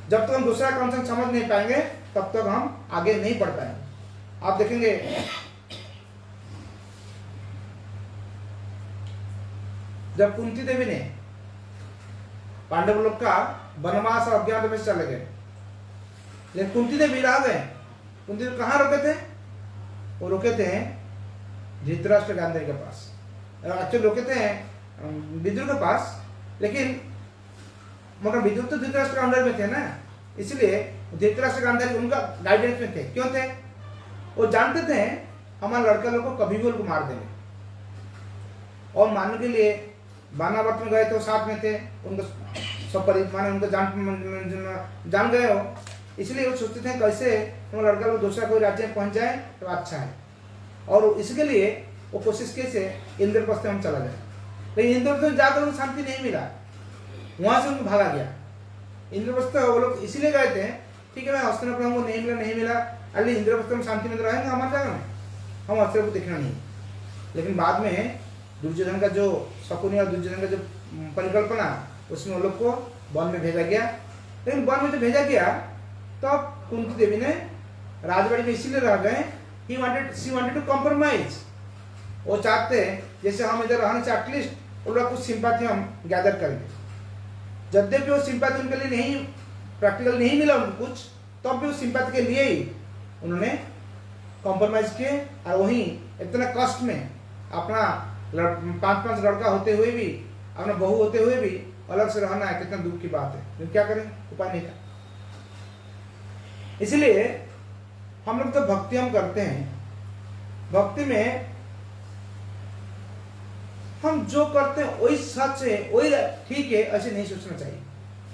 जब तक हम दूसरा कंसर्न समझ नहीं पाएंगे तब तक हम आगे नहीं बढ़ पाएंगे। आप देखेंगे जब कुंती देवी ने पांडव लोग का वनवास और अज्ञातवास चले गए, लेकिन कुंती देवी रह गए। कुंती देवी कहाँ रुके थे? वो रुके थे धृतराष्ट्र गांधारी के पास, एक्चुअली रुके थे विदुर के पास, लेकिन मगर विदुर तो धृतराष्ट्र के अंडर में थे ना, इसलिए धृतराष्ट्र गांधारी उनका गाइडेंस में थे। क्यों थे? वो जानते थे हमारे लड़का लोग को कभी भी उनको मार देंगे, और मारने के लिए बानावर्त में गए तो साथ में थे, उनको सब माने उनको जान गए हो, इसलिए वो सोचते थे कैसे हमारा लड़का लोग दूसरा कोई राज्य में पहुंच जाए तो अच्छा है, और इसके लिए वो कोशिश कैसे इंद्रप्रस्थ में हम चला जाए। लेकिन इंद्रप्रस्थ जाकर उनको शांति नहीं मिला, वहां से उनको भागा गया। इंद्रप्रस्थ वो लोग इसीलिए गए थे, ठीक है मैं हस्तिनापुर हमको नहीं मिला, अरे इंद्रप्रस्थ में शांति में तो रहेंगे हमारे जगह में, हम अस्त्र को देखना नहीं। लेकिन बाद में दुर्योधन का जो शकुनी और दुर्योधन का जो परिकल्पना, उसमें वो लोग को वन में भेजा गया। लेकिन वन में जो भेजा गया तब कुंती देवी ने राजबाड़ी में इसीलिए रह गए, शी वांटेड टू कॉम्प्रोमाइज। वो चाहते जैसे हम इधर रहने से एटलीस्ट वो लोग कुछ सिंपैथी हम गैदर करेंगे। यद्यपि वो सिंपैथी उनके लिए नहीं, प्रैक्टिकल नहीं मिला उनको कुछ, तब भी उस सिंपैथी के लिए ही उन्होंने कॉम्प्रोमाइज किए, और वहीं इतना कष्ट में अपना 5 लड़का होते हुए भी, अपना बहू होते हुए भी अलग से रहना है, कितना दुख की बात है। लेकिन क्या करें, उपाय नहीं था। इसलिए हम लोग तो भक्ति हम करते हैं, भक्ति में हम जो करते हैं वही सच है, वही ठीक है, ऐसे नहीं सोचना चाहिए।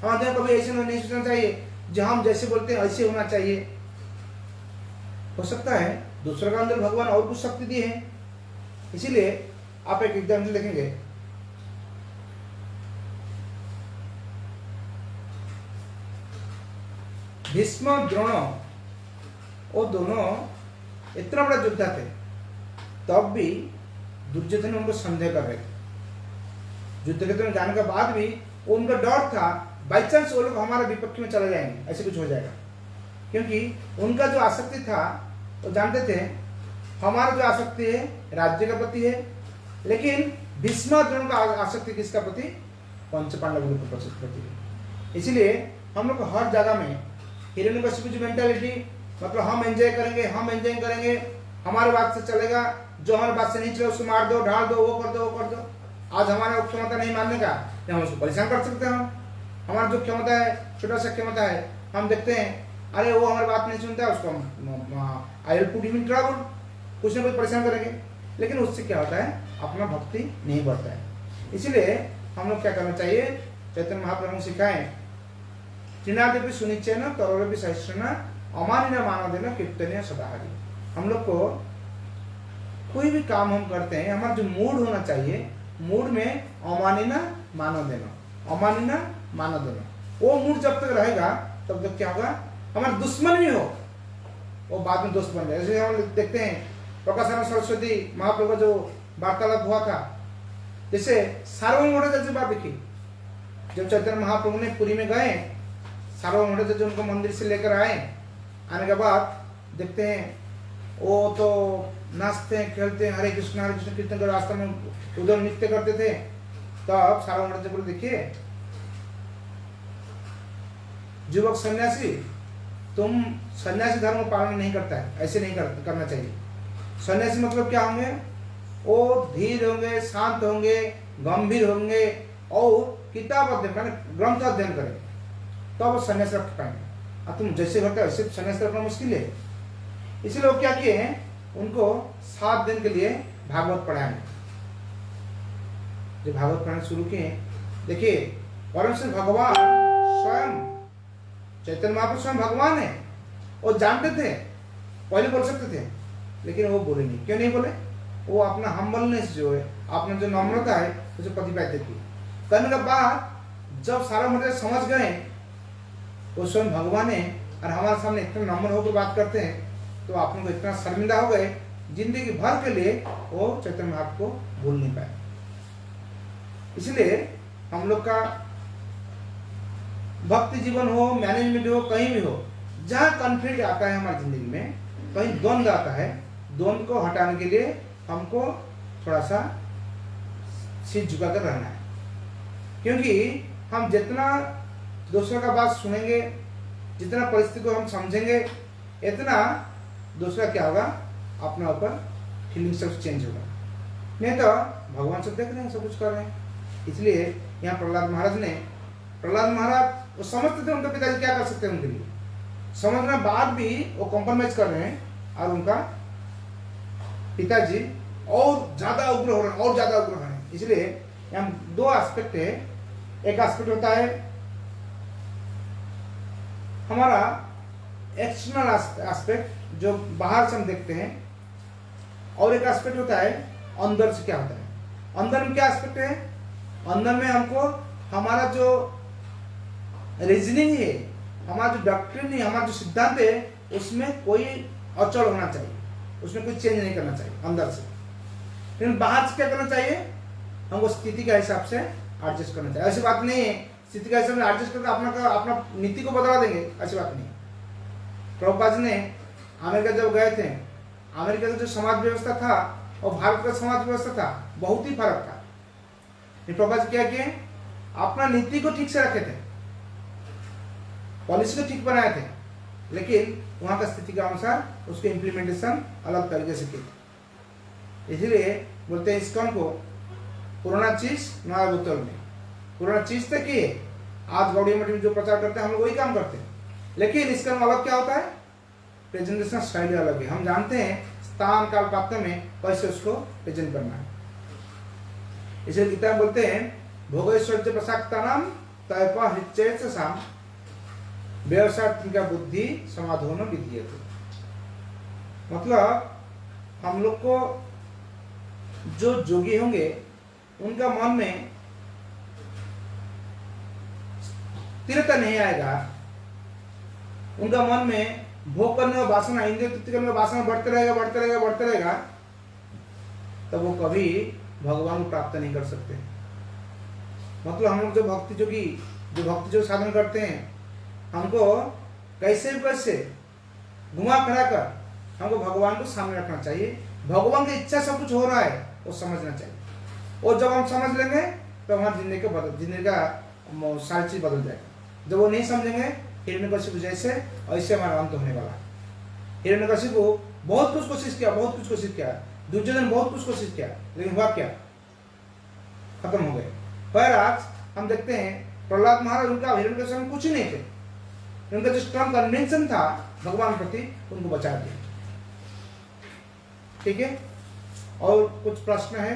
हमारे कभी ऐसे नहीं सोचना चाहिए जो हम जैसे बोलते हैं ऐसे होना चाहिए। हो सकता है दूसरे का अंदर भगवान और कुछ शक्ति दी है। इसीलिए आप एक एग्जाम्पल देखेंगे, भीष्म द्रोण वो दोनों इतना बड़ा योद्धा थे, तब भी दुर्योधन उनको संदेह कर रहे थे। युद्ध क्षेत्र में जाने के बाद भी वो उनका डर था, बाई चांस वो लोग हमारे विपक्ष में चले जाएंगे, ऐसे कुछ हो जाएगा। क्योंकि उनका जो आसक्ति था वो जानते थे हमारा जो आसक्ति है राज्य का प्रति है, लेकिन भीष्म द्रोण का आसक्ति किसका प्रति? पंच पांडव के प्रति है। इसलिए हम लोग हर जगह में हिरण्यकशिपु की मेंटालिटी, मतलब हम एंजॉय करेंगे, हमारे बात से चलेगा, जो हमारे बात से नहीं चले उसको मार दो, ढाल दो, वो कर दो। आज हमारा क्षमता नहीं मानने का, हम उसको परेशान कर सकते हैं। हमारा जो क्षमता है, छोटा सा क्षमता है, हम देखते हैं अरे वो हमारी बात नहीं सुनता, उसको I will put him in trouble, कुछ ना कुछ परेशान करेंगे। लेकिन उससे क्या होता है, अपना भक्ति नहीं बढ़ता है। इसलिए हम लोग क्या करना चाहिए, चैतन्य महाप्रभु सिखाएं, त्रिनादेवी सुनिश्चय न तरोरपि सहस्रना अमानिना मानदेन कीर्तनीय सदाहरि। हम लोग को कोई भी काम हम करते हैं, हमारा जो मूड होना चाहिए, मूड में अमानिना मानव देना, वो मूड जब तक रहेगा तब तक क्या होगा, हमारा दुश्मन भी हो वो बाद में दोस्त बन जाए। जैसे हम देखते हैं प्रकाशानंद सरस्वती महाप्रभु का जो वार्तालाप हुआ था, जैसे सार्वभौम जैसे बात देखी, जब चैतन्य महाप्रभु ने पुरी में गए, सार्वभौम जो उनको मंदिर से लेकर आने के बाद देखते हैं वो तो नाचते हैं, खेलते हैं, हरे कृष्ण कीर्तन कर रास्ते में उधर नृत्य करते थे। तब सार्वभौम जी बोले देखिए युवक सन्यासी, तुम सन्यासी धर्म का पालन नहीं करता है, ऐसे नहीं करना चाहिए। सन्यासी मतलब क्या होंगे, वो धीर होंगे, शांत होंगे, गंभीर होंगे और किताब अध्ययन ग्रंथ अध्ययन करेंगे, तब वो सन्यास रख पाएंगे। अब तुम जैसे करते हो वैसे सन्यास रखना मुश्किल है। इसलिए वो क्या किए हैं, उनको 7 दिन के लिए भागवत पढ़ाएंगे। जब भागवत पढ़ाना शुरू किए, देखिए परम श्री भगवान स्वयं चैतन्य महाप्रभु स्वयं भगवान है, वो जानते थे, पहले बोल सकते थे, लेकिन वो बोले नहीं। क्यों नहीं बोले? वो अपना हम्बलनेस जो है, अपना जो नम्रता है, उसे प्रतिपादित की। करने के बाद जब सारा मतलब समझ गए वो स्वयं भगवान है और हमारे सामने इतना नम्र होकर बात करते हैं, तो आप लोग इतना शर्मिंदा हो गए, जिंदगी भर के लिए वो चैतन्य महाप्रभु को भूल नहीं पाए। इसलिए हम लोग का भक्ति जीवन हो, मैनेजमेंट हो, कहीं भी हो, जहाँ कॉन्फ्लिक्ट आता है हमारी जिंदगी में, कहीं द्वंद्व आता है, द्वंद्व को हटाने के लिए हमको थोड़ा सा सिर झुका कर रहना है, क्योंकि हम जितना दूसरों का बात सुनेंगे, जितना परिस्थिति को हम समझेंगे, इतना दूसरा क्या होगा, अपना ऊपर फीलिंग सब चेंज होगा। नहीं तो भगवान सब देख रहे हैं, सब कुछ कर रहे हैं। इसलिए यहाँ प्रहलाद महाराज वो समझते थे उनके पिताजी क्या कर सकते हैं उनके लिए, समझने बाद भी वो कॉम्प्रोमाइज कर रहे हैं, और उनका पिताजी और ज्यादा उग्र हो रहे हैं, और ज्यादा उग्र हो रहे हैं। इसलिए यहाँ दो एस्पेक्ट है। एक एस्पेक्ट होता है हमारा एक्सटर्नल एस्पेक्ट, जो बाहर से हम देखते हैं, और एक एस्पेक्ट होता है अंदर से क्या होता है। अंदर में क्या एस्पेक्ट है, अंदर में हमको हमारा जो रीजनिंग है, हमारा जो डॉक्ट्रिन है, हमारा जो सिद्धांत है, उसमें कोई अचल होना चाहिए, उसमें कोई चेंज नहीं करना चाहिए अंदर से। लेकिन बाहर से क्या करना चाहिए, हमको स्थिति के हिसाब से एडजस्ट करना चाहिए। ऐसी बात नहीं है स्थिति के हिसाब से एडजस्ट करके अपना नीति को बदला देंगे, ऐसी बात नहीं। प्रभुपाद जी ने अमेरिका जब गए थे, अमेरिका का जो समाज व्यवस्था था और भारत का समाज व्यवस्था था, बहुत ही फर्क था। प्रभुपाद जी क्या किए, अपना नीति को ठीक से रखे थे, पॉलिसी को ठीक बनाए थे, लेकिन वहां का स्थिति के अनुसार उसके इम्प्लीमेंटेशन अलग तरीके से किए। इसलिए बोलते हैं इस्कॉन को पुराना चीज नया बोतल में। पुराना चीज तक ही है, आज गौड़िया मठ में जो प्रचार करते हैं हम लोग वही काम करते हैं, लेकिन इसका अलग क्या होता है, प्रेजेंटेशन स्टाइल अलग है। हम जानते हैं स्थान काल पात्र में कैसे उसको प्रेजेंट करना है। इसलिए गीता में बोलते हैं भोगैश्वर्य प्रसाक्तानाम तयपा हृच्चैच साम व्यवसाय बुद्धि समाधान विद्यते। मतलब हम लोग को जो जोगी होंगे उनका मन में स्थिरता नहीं आएगा, उनका मन में भोग करने का वासना, इंद्रिय तृप्ति करने का वासना बढ़ते रहेगा, तब वो कभी भगवान को प्राप्त नहीं कर सकते। मतलब हम लोग जो भक्ति जो साधन करते हैं, हमको कैसे घुमा फिरा कर हमको भगवान को सामने रखना चाहिए। भगवान की इच्छा सब कुछ हो रहा है वो समझना चाहिए, और जब हम समझ लेंगे तो हमारी जिंदगी का सारी चीज बदल जाएगा। जब वो नहीं समझेंगे, हिरण्यकशिपु जैसे, ऐसे हमारा अंत होने वाला है। हिरण्यकशिपु बहुत कुछ कोशिश किया, दुर्योधन बहुत कुछ कोशिश किया, लेकिन हुआ क्या, खत्म हो गए। पर आज हम देखते हैं प्रहलाद महाराज, उनका हिरण्यकशिपु में कुछ ही नहीं थे, उनका जो स्ट्रॉन्ग कन्विंसन था भगवान प्रति, उनको बचा दिया। ठीक है, और कुछ प्रश्न है?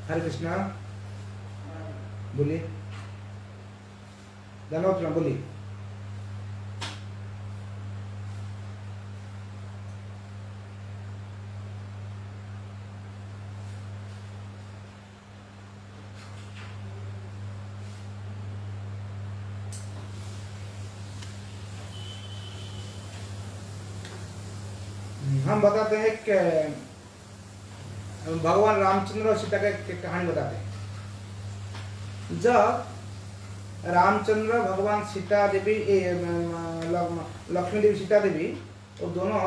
हरे कृष्णा, बोलिए। धन्यवाद, बोलिए। हम बताते हैं कि भगवान रामचंद्र और सीता की कहानी बताते हैं। जब रामचंद्र, भगवान सीता देवी, लक्ष्मी देवी, सीता देवी, वो दोनों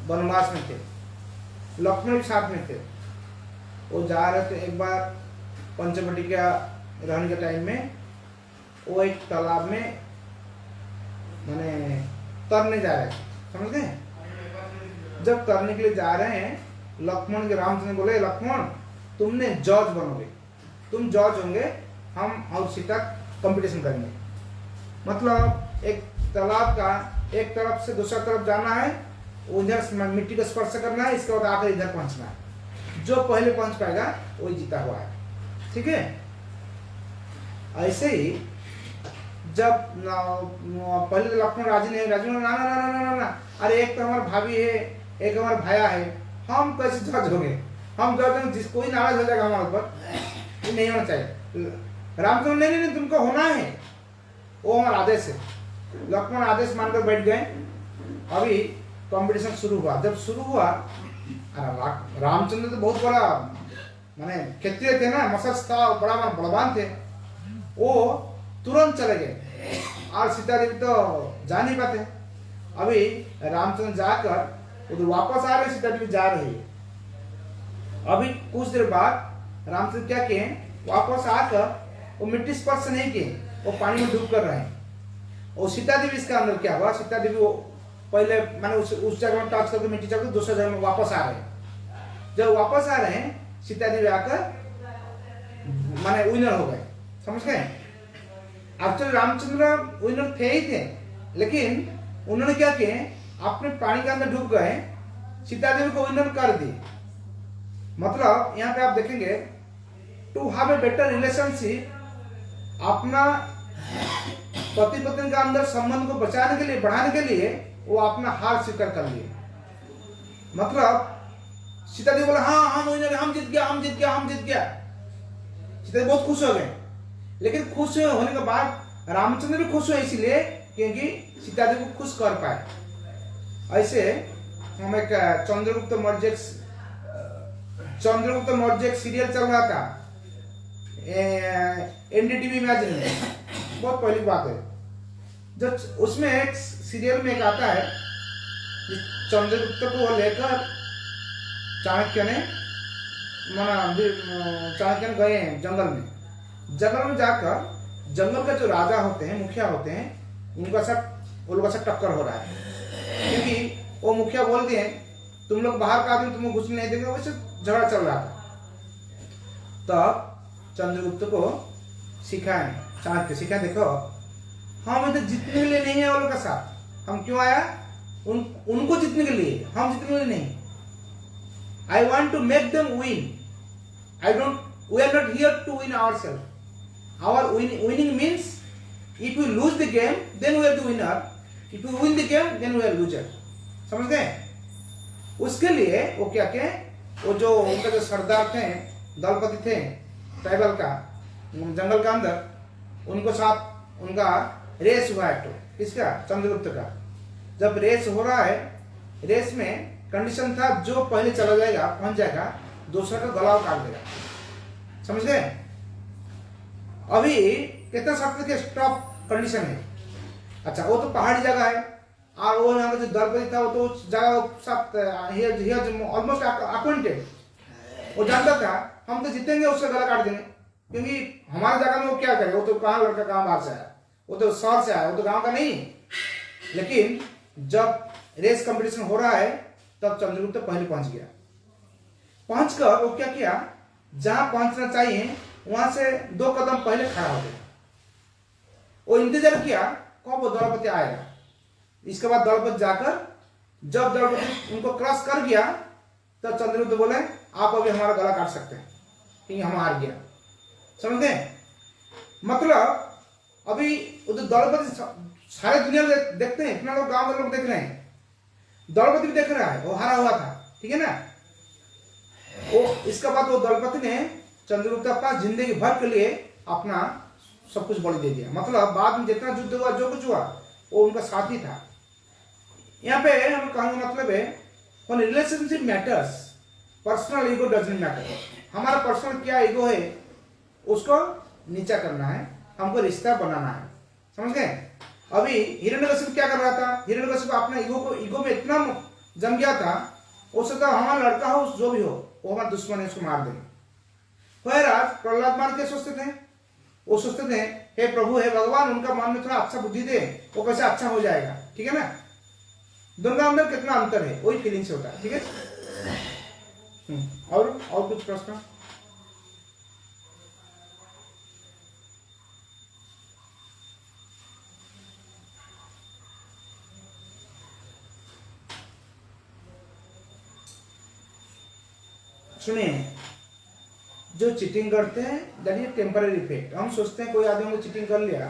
वनवास में थे, लक्ष्मण भी साथ में थे। वो जा रहे थे, एक बार पंचवटी का रहने के टाइम में वो एक तालाब में माने तरने जा रहे थे, समझ गए? जब तरने के लिए जा रहे हैं, लक्ष्मण के रामचंद्र बोले, लक्ष्मण तुमने जज बनोगे, तुम जज होंगे, हम और सीता कंपटीशन करेंगे। मतलब एक तालाब का एक तरफ से दूसरा तरफ जाना है, उधर मिट्टी को स्पर्श करना है, इसके बाद आकर इधर पहुंचना है। जो पहले पहुंच पाएगा वही जीता हुआ है। ठीक है, ऐसे ही जब पहले लक्ष्मण राजी नहीं, ना ना ना ना ना ना, अरे एक तो हमारा भाभी है, एक हमारा भाया है, हम कैसे जज होंगे? हम जज होंगे, जिस कोई नाराज हो जाएगा हमारे ऊपर, ये नहीं होना चाहिए। रामचंद्र नहीं नहीं तुमको होना है, वो हमारा आदेश है। लक्ष्मण आदेश मानकर बैठ गए। अभी कंपटीशन शुरू हुआ। जब शुरू हुआ, रामचंद्र तो बहुत बड़ा माने क्षत्रिय थे ना, मसस था, बड़ा बलवान थे, वो तुरंत चले गए और सीता देवी तो जा नहीं पाते। अभी रामचंद्र जाकर उधर वापस आ रहे, सीता देवी जा रही है। अभी कुछ देर बाद रामचंद्र क्या किए, वापस आकर वो मिट्टी स्पर्श नहीं किए, वो पानी में डूब कर रहे हैं। और सीता देवी इसका अंदर क्या हुआ, सीता देवी वो पहले मैंने उस जगह में टच करके मिट्टी चढ़कर दूसरे जगह में वापस आ रहे हैं। जब वापस आ रहे हैं, सीता देवी आकर माने विनर हो गए, समझ गए। एक्चुअली रामचंद्र विनर थे ही थे, लेकिन उन्होंने क्या किए, अपने पानी के अंदर डूब गए, सीता देवी को विनर कर दी। मतलब यहाँ पे आप देखेंगे, to have a better relationship, अपना पति पत्नी का अंदर संबंध को बचाने के लिए, बढ़ाने के लिए वो अपना हार स्वीकार कर लिए। मतलब सीता देवी बोला हाँ हम विनर, हम जीत गया, हम जीत गया, हम जीत गया। सीता देवी बहुत खुश हो गए, लेकिन खुश होने के बाद रामचंद्र भी खुश हुए, इसलिए क्योंकि सीता देवी को खुश कर पाए। ऐसे हम एक चंद्रगुप्त मौर्य सीरियल चल रहा था एनडीटीवी इमेजिन में, बहुत पहली बात है। जो उसमें एक सीरियल में एक आता है, चंद्रगुप्त को लेकर चाणक्य ने गए हैं जंगल में जाकर जंगल का जो राजा होते हैं, मुखिया होते हैं, उनका साथ टक्कर हो रहा है। क्योंकि वो मुखिया बोल दिए तुम लोग बाहर का आदमी तुमको घुसने नहीं देंगे, वैसे झगड़ा चल रहा था। तब चंद्रगुप्त को सिखाए, चाणक्य सिखाए, देखो हम इधर जीतने के लिए नहीं है वो लोग का साथ, हम क्यों आया, उनको जीतने के लिए, हम जीतने के लिए नहीं। I want to make them win. We are not here to win ourselves. Our winning means if we lose the game, then we are the winner. If we win the game, then we are loser. समझ गए। उसके लिए वो क्या के, वो जो उनका जो सरदार थे, दलपति थे ट्राइबल का, जंगल का अंदर, उनको साथ उनका रेस हुआ है। तो किसका, चंद्रगुप्त का। जब रेस हो रहा है, रेस में कंडीशन था जो पहले चला जाएगा, पहुंच जाएगा, दूसरा का गला काट देगा, समझ गए। अभी कितना सख्त के स्टॉप कंडीशन है। अच्छा, वो तो पहाड़ी जगह है, और वो यहाँ का जो दलपति था वो तो उस जगह ऑलमोस्ट अक्वेंटेड, वो जानता था हम तो जीतेंगे, उसका गला काट देंगे, क्योंकि हमारी जगह में वो क्या करे, वो तो कहाँ लड़का कहाँ बाहर से आया, वो तो शहर से आया, वो तो गांव का नहीं। लेकिन जब रेस कंपटीशन हो रहा है, तब चंद्रगुप्त पहले पहुंच गया। पहुंचकर वो क्या किया, जहां पहुंचना चाहिए वहां से 2 कदम पहले खड़ा हो गया। वो इंतजार किया कब वो दलपति आएगा। इसके बाद दलपति जाकर, जब दलपति उनको क्रॉस कर गया, तब चंद्रगुप्त बोले आप अभी हमारा गला काट सकते हैं, क्योंकि हम हार गया, समझ गए। मतलब अभी वो जो दलपति सारे दुनिया देखते हैं, इतना लोग गांव के लोग देख रहे हैं, दलपति भी देख रहा है, वो हारा हुआ था, ठीक है ना। वो इसके बाद वो दलपति ने चंद्रगुप्त के पास जिंदगी भर के लिए अपना सब कुछ बलि दे दिया। मतलब बाद में जितना युद्ध हुआ, जो कुछ हुआ, वो उनका साथी था। यहाँ पे हम कहने का मतलब है, when relationship matters, personal ego doesn't matter. हमारा पर्सनल क्या ईगो है, उसको नीचा करना है, हमको रिश्ता बनाना है, समझ गए। अभी हिरण्यकशिपु क्या कर रहा था, हिरण्यकशिपु अपने ईगो में इतना जम गया था, हो सकता हमारा लड़का हो, जो भी हो, वो हमारा दुश्मन है, उसको मार देंगे। प्रहलाद मान के सोचते थे, वो सोचते थे हे प्रभु, हे भगवान, उनका मन में थोड़ा अच्छा बुद्धि दे, वो कैसे अच्छा हो जाएगा, ठीक है ना। दोनों का अंदर कितना अंतर है, वही फीलिंग से होता है, ठीक है। और कुछ प्रश्न। सुनिए, जो चीटिंग करते हैं दैट इज टेम्पररी इफेक्ट। हम सोचते हैं कोई आदमी को चीटिंग कर लिया,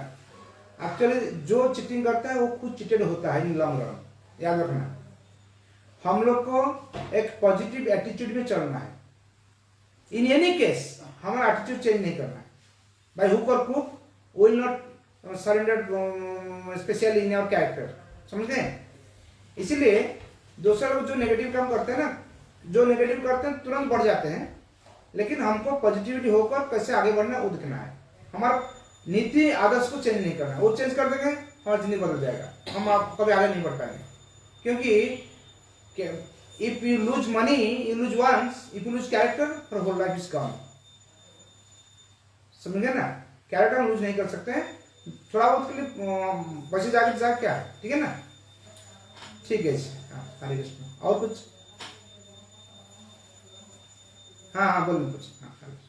एक्चुअली जो चीटिंग करता है वो खुद चीटेड होता है इन लॉन्ग रन, याद रखना। हम लोग को एक पॉजिटिव एटीट्यूड में चलना है। इन एनी केस हमारा एटीट्यूड चेंज नहीं करना है। बाय हुक और crook will not surrender specially in your character, समझते हैं। इसीलिए दूसरे लोग जो नेगेटिव काम करते हैं ना, जो नेगेटिव करते हैं तुरंत बढ़ जाते हैं, लेकिन हमको पॉजिटिविटी होकर कैसे आगे बढ़ना वो दिखना है। हमारा नीति आदर्श को चेंज नहीं करना, वो चेंज कर देंगे हमारी जिंदगी बदल जाएगा, हम आप कभी आगे नहीं बढ़ पाएंगे। क्योंकि if you lose money, you lose once, if you lose character, your whole life is gone। समझ गए ना, कैरेक्टर हम लूज नहीं कर सकते हैं, थोड़ा बहुत के लिए बचे जाके जा क्या है, ठीक है ना, ठीक है जी। हाँ हरे कृष्ण, और कुछ? हाँ हाँ बोलिए कुछ। हाँ हरे कृष्ण।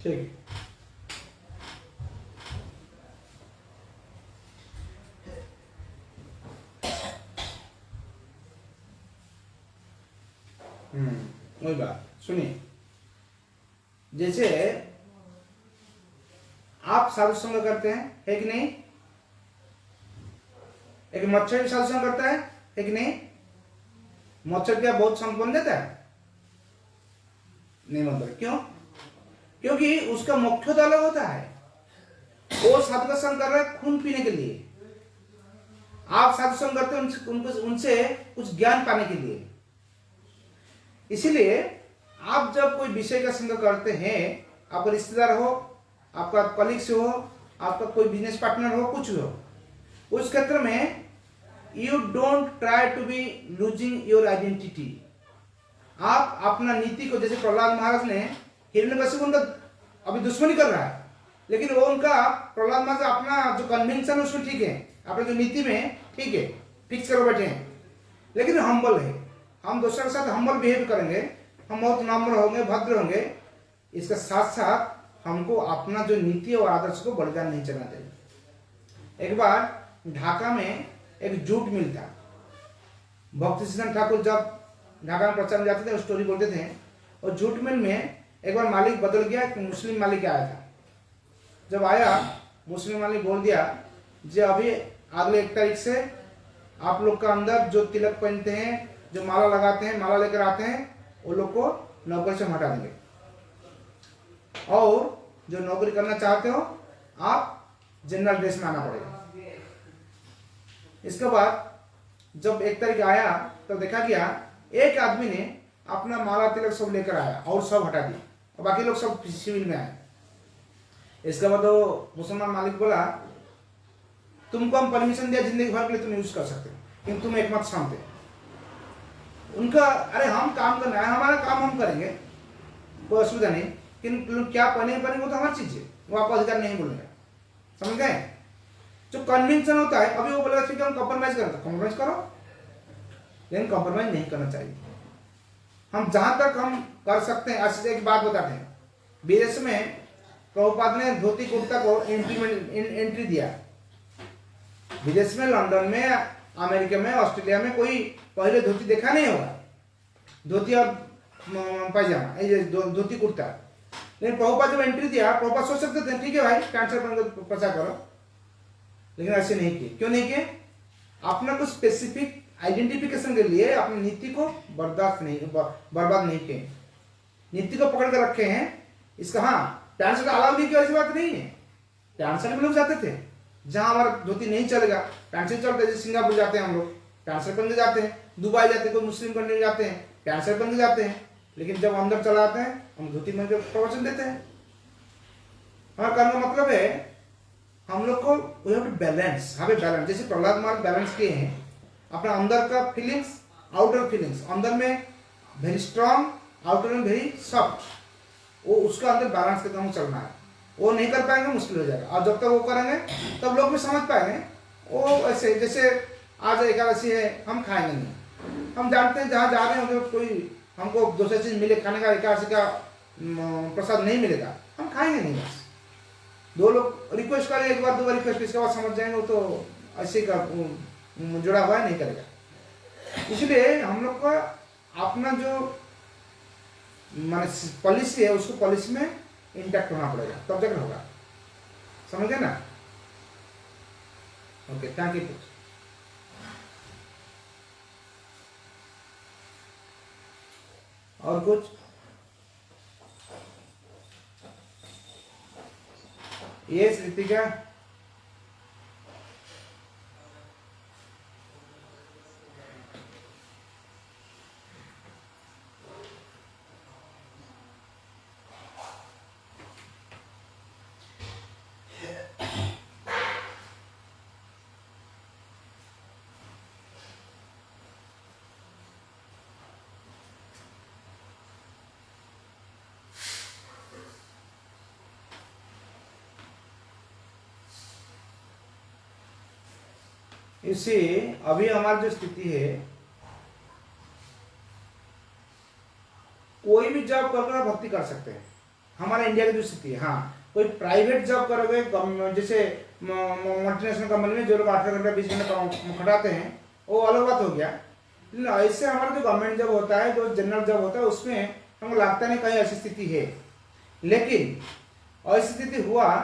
ठीक, वही बात सुनिए, जैसे आप साधु संग करते हैं, है कि नहीं? एक मच्छर भी साधु संग करता है कि नहीं? मच्छर क्या बहुत संत बन जाता है? नहीं बनता। क्यों? क्योंकि उसका मुख्य तो अलग होता है, वो साधु का संग कर रहा है खून पीने के लिए, आप साधु संग करते हैं उनसे कुछ ज्ञान पाने के लिए। इसीलिए आप जब कोई विषय का संग करते हैं, आपका रिश्तेदार हो, आपका कलीग से हो, आपका कोई बिजनेस पार्टनर हो, कुछ भी हो, उस क्षेत्र में you don't try to be losing your identity. आप अपना नीति को, जैसे प्रहलाद महाराज ने हिरण्यकशिपु उनका अभी दुश्मनी कर रहा है, लेकिन वो उनका प्रहलाद महाराज अपना जो कन्विंशन है उसमें ठीक है, अपने जो नीति में ठीक है, फिक्स कर बैठे हैं, लेकिन हम्बल है। हम दूसरों के साथ हम्बल बिहेव करेंगे, हम बहुत नम्र होंगे, भद्र होंगे, इसके साथ साथ हमको अपना जो नीति और आदर्श को बलिदान नहीं चलना चाहिए। एक बार ढाका में एक जूट मिल था, भक्ति सिद्धांत ठाकुर जब ढाका में प्रचार में जाते थे, स्टोरी बोलते थे, और जूट मिल में एक बार मालिक बदल गया, कि मुस्लिम मालिक आया था। जब आया मुस्लिम मालिक बोल दिया, जी अभी अगले 1 तारीख से आप लोग का अंदर जो तिलक पहनते हैं, जो माला लगाते हैं, माला लेकर आते हैं, वो लोग को नौकरी से हटा देंगे, और जो नौकरी करना चाहते हो आप जनरल ड्रेस में आना पड़ेगा। इसके बाद जब 1 तारीख आया तो देखा गया एक आदमी ने अपना माला तिलक सब लेकर आया और सब हटा दिया, और बाकी लोग सब सिविल में आए। इसके बाद वो मुसलमान मालिक बोला, तुमको हम परमिशन दिया जिंदगी भर के लिए तुम यूज कर सकते हो, लेकिन तुम एक मत शांत। उनका अरे हम काम करना है, हमारा काम हम करेंगे, कोई असुविधा नहीं, लेकिन क्या पहने वो तो हमारी चीज है, वो आपको अधिकार नहीं बोलेगा। समझ गए? जो कन्विंसन होता है, अभी वो बोलेगा ठीक है हम कॉम्प्रोमाइज करें, कॉम्प्रोमाइज करो, लेकिन कॉम्प्रोमाइज नहीं करना चाहिए। हम जहां तक हम कर सकते हैं, अच्छी एक बात बताते हैं, विदेश में प्रभुपाद ने धोती कुर्ता को एंट्री दिया। विदेश में, लंदन में, अमेरिका में, ऑस्ट्रेलिया में कोई पहले धोती देखा नहीं होगा, धोती और पायजामा, ये धोती कुर्ता। लेकिन प्रभुपाद जब एंट्री दिया, प्रभुपाद सोच सकते थे ठीक है भाई पैंट शर्ट पहन कर प्रचार करो, लेकिन ऐसे नहीं किए। क्यों नहीं किए? अपना कुछ स्पेसिफिक आइडेंटिफिकेशन के लिए अपनी नीति को बर्बाद नहीं किए, नीति को पकड़ कर रखे हैं। इसका हाँ पैंट शर्ट अलाउ नहीं किया, ऐसी बात नहीं है, पैंट शर्ट में लोग जाते थे, जहां हमारा धोती नहीं चलेगा पैंट शर्ट चलते, जैसे सिंगापुर जाते हैं हम लोग पैंट शर्ट पहन के जाते हैं, दुबई जाते हैं, कोई मुस्लिम कंट्री जाते हैं पैंट शर्ट पहन के जाते हैं, लेकिन जब अंदर चला आते हैं हम धोती पहन के प्रवचन देते हैं। हमारा कहने का मतलब है हम लोग को वी हैव टू बैलेंस, हमें बैलेंस, जैसे प्रहलाद महाराज बैलेंस किए हैं, अपना अंदर का फीलिंग्स, आउटर फीलिंग्स, अंदर में वेरी स्ट्रांग, आउटर में वेरी सॉफ्ट, वो उसका अंदर बैलेंस के काम चलना है। वो नहीं कर पाएंगे मुश्किल हो जाएगा, और जब तक वो करेंगे तब लोग भी समझ पाएंगे वो ऐसे जैसे आज एकादशी है, हम खाएंगे नहीं। हम जानते हैं जहाँ जा रहे हैं उधर कोई हमको दूसरी चीज मिले खाने का, एकादशी का प्रसाद नहीं मिलेगा, हम खाएंगे नहीं। बस दो लोग रिक्वेस्ट करें, एक बार दो बार रिक्वेस्ट, इसके बाद समझ जाएंगे वो तो ऐसे का जुड़ा हुआ है, नहीं करेगा। इसलिए हम लोग का अपना जो मान पॉलिसी है उसको पॉलिसी में इंटैक्ट होना पड़ेगा, तब तक होगा। समझ गए ना? Okay, thank you. और कुछ? यस रितिका। इसे अभी हमारी जो स्थिति है, कोई भी जॉब करके भक्ति कर सकते हैं। हमारा इंडिया की जो स्थिति है, हाँ कोई प्राइवेट जॉब करोगे, जैसे मल्टीनेशनल कंपनी में जो लोग 8 घंटा 20 घंटा खटाते हैं, वो अलग बात हो गया। लेकिन ऐसे हमारा जो गवर्नमेंट जॉब होता है, जो जनरल जॉब होता है, उसमें हमको लगता नहीं कहीं ऐसी स्थिति है। लेकिन ऐसी स्थिति हुआ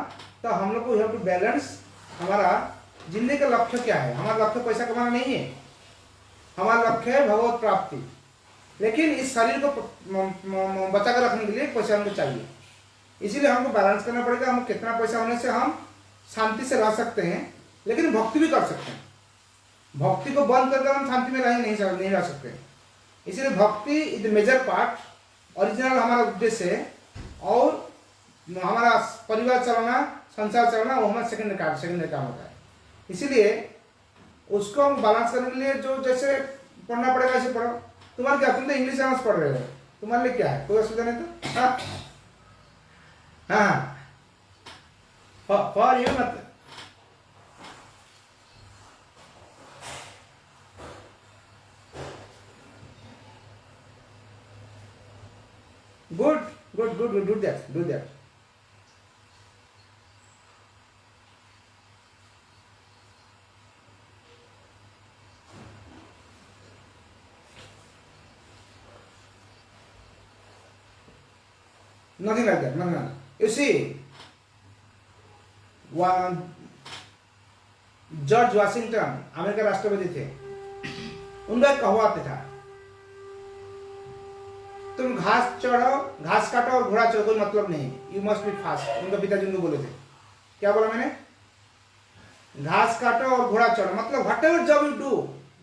तो हम लोग को यू हैव टू बैलेंस। हमारा जिंदगी का लक्ष्य क्या है? हमारा लक्ष्य पैसा कमाना नहीं है, हमारा लक्ष्य है भगवत प्राप्ति। लेकिन इस शरीर को बचा कर रखने के लिए पैसा हमको चाहिए, इसीलिए हमको बैलेंस करना पड़ेगा। हम कितना पैसा होने से हम शांति से रह सकते हैं, लेकिन भक्ति भी कर सकते हैं। भक्ति को बंद करके हम शांति में नहीं रह सकते। इसीलिए bhakti is the major part, original हमारा उद्देश्य है। और हमारा परिवार चलाना, संसार चलाना, वो हमारा सेकंड काम होता है। इसीलिए उसको हम बैलेंस करने के लिए जो जैसे पढ़ना पड़ेगा ऐसे पढ़ो। तुम्हारे क्या, तुम तो इंग्लिश ऑनर्स पढ़ रहे हो, तुम्हारे लिए क्या है, कोई असुविधा नहीं तो? हाँ फॉर यू मत। Good, do that. Nothing like that. No. You see, George Washington America राष्ट्रपति थे, उनका एक कहावत था, तुम घास काटो और घोड़ा चढ़ो, कोई मतलब नहीं, यू मस्ट बी फास्ट। उनके पिताजी उनको बोले थे। क्या बोला मैंने? घास काटो और घोड़ा चढ़ो, मतलब what ever job you do,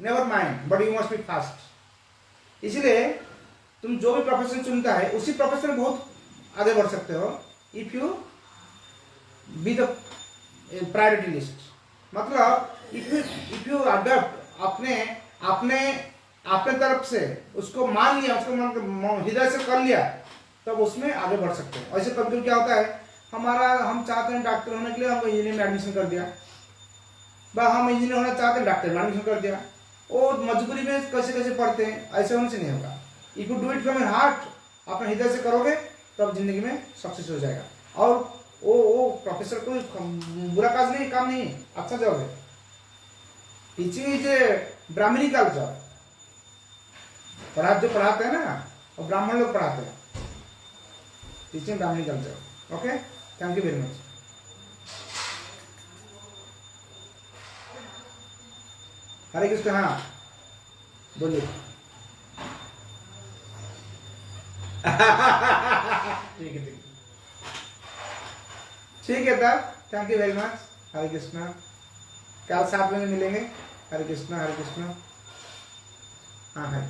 never mind, but you must be fast. इसलिए तुम जो भी प्रोफेशन चुनता है, उसी प्रोफेशन में बहुत आगे बढ़ सकते हो, if you be the priority list. मतलब इफ यू अडॉप्ट अपने तरफ से उसको मान लिया, उसको हृदय से कर लिया, तब उसमें आगे बढ़ सकते हैं। ऐसे कभी क्या होता है, हम चाहते हैं डॉक्टर होने के लिए, हमको इंजीनियरिंग में एडमिशन कर दिया, हम इंजीनियर होना चाहते हैं, डॉक्टर में एडमिशन कर दिया, और मजबूरी में कैसे पढ़ते हैं, ऐसे होने से नहीं होगा। If you do it from your heart, अपने हृदय से करोगे, तब जिंदगी में सक्सेस हो जाएगा। और वो प्रोफेसर कोई बुरा काम नहीं, अच्छा जॉब है। Teaching is a brahmanical job. जो पढ़ाते हैं ना, वो ब्राह्मण लोग पढ़ाते हैं। Teaching brahmanical job. Okay, thank you very much. Hare Krishna. हाँ बोलिए। ठीक है तब, thank you very much. Hare Krishna. कल 7 बजे मिलेंगे। हरे कृष्णा। हाँ।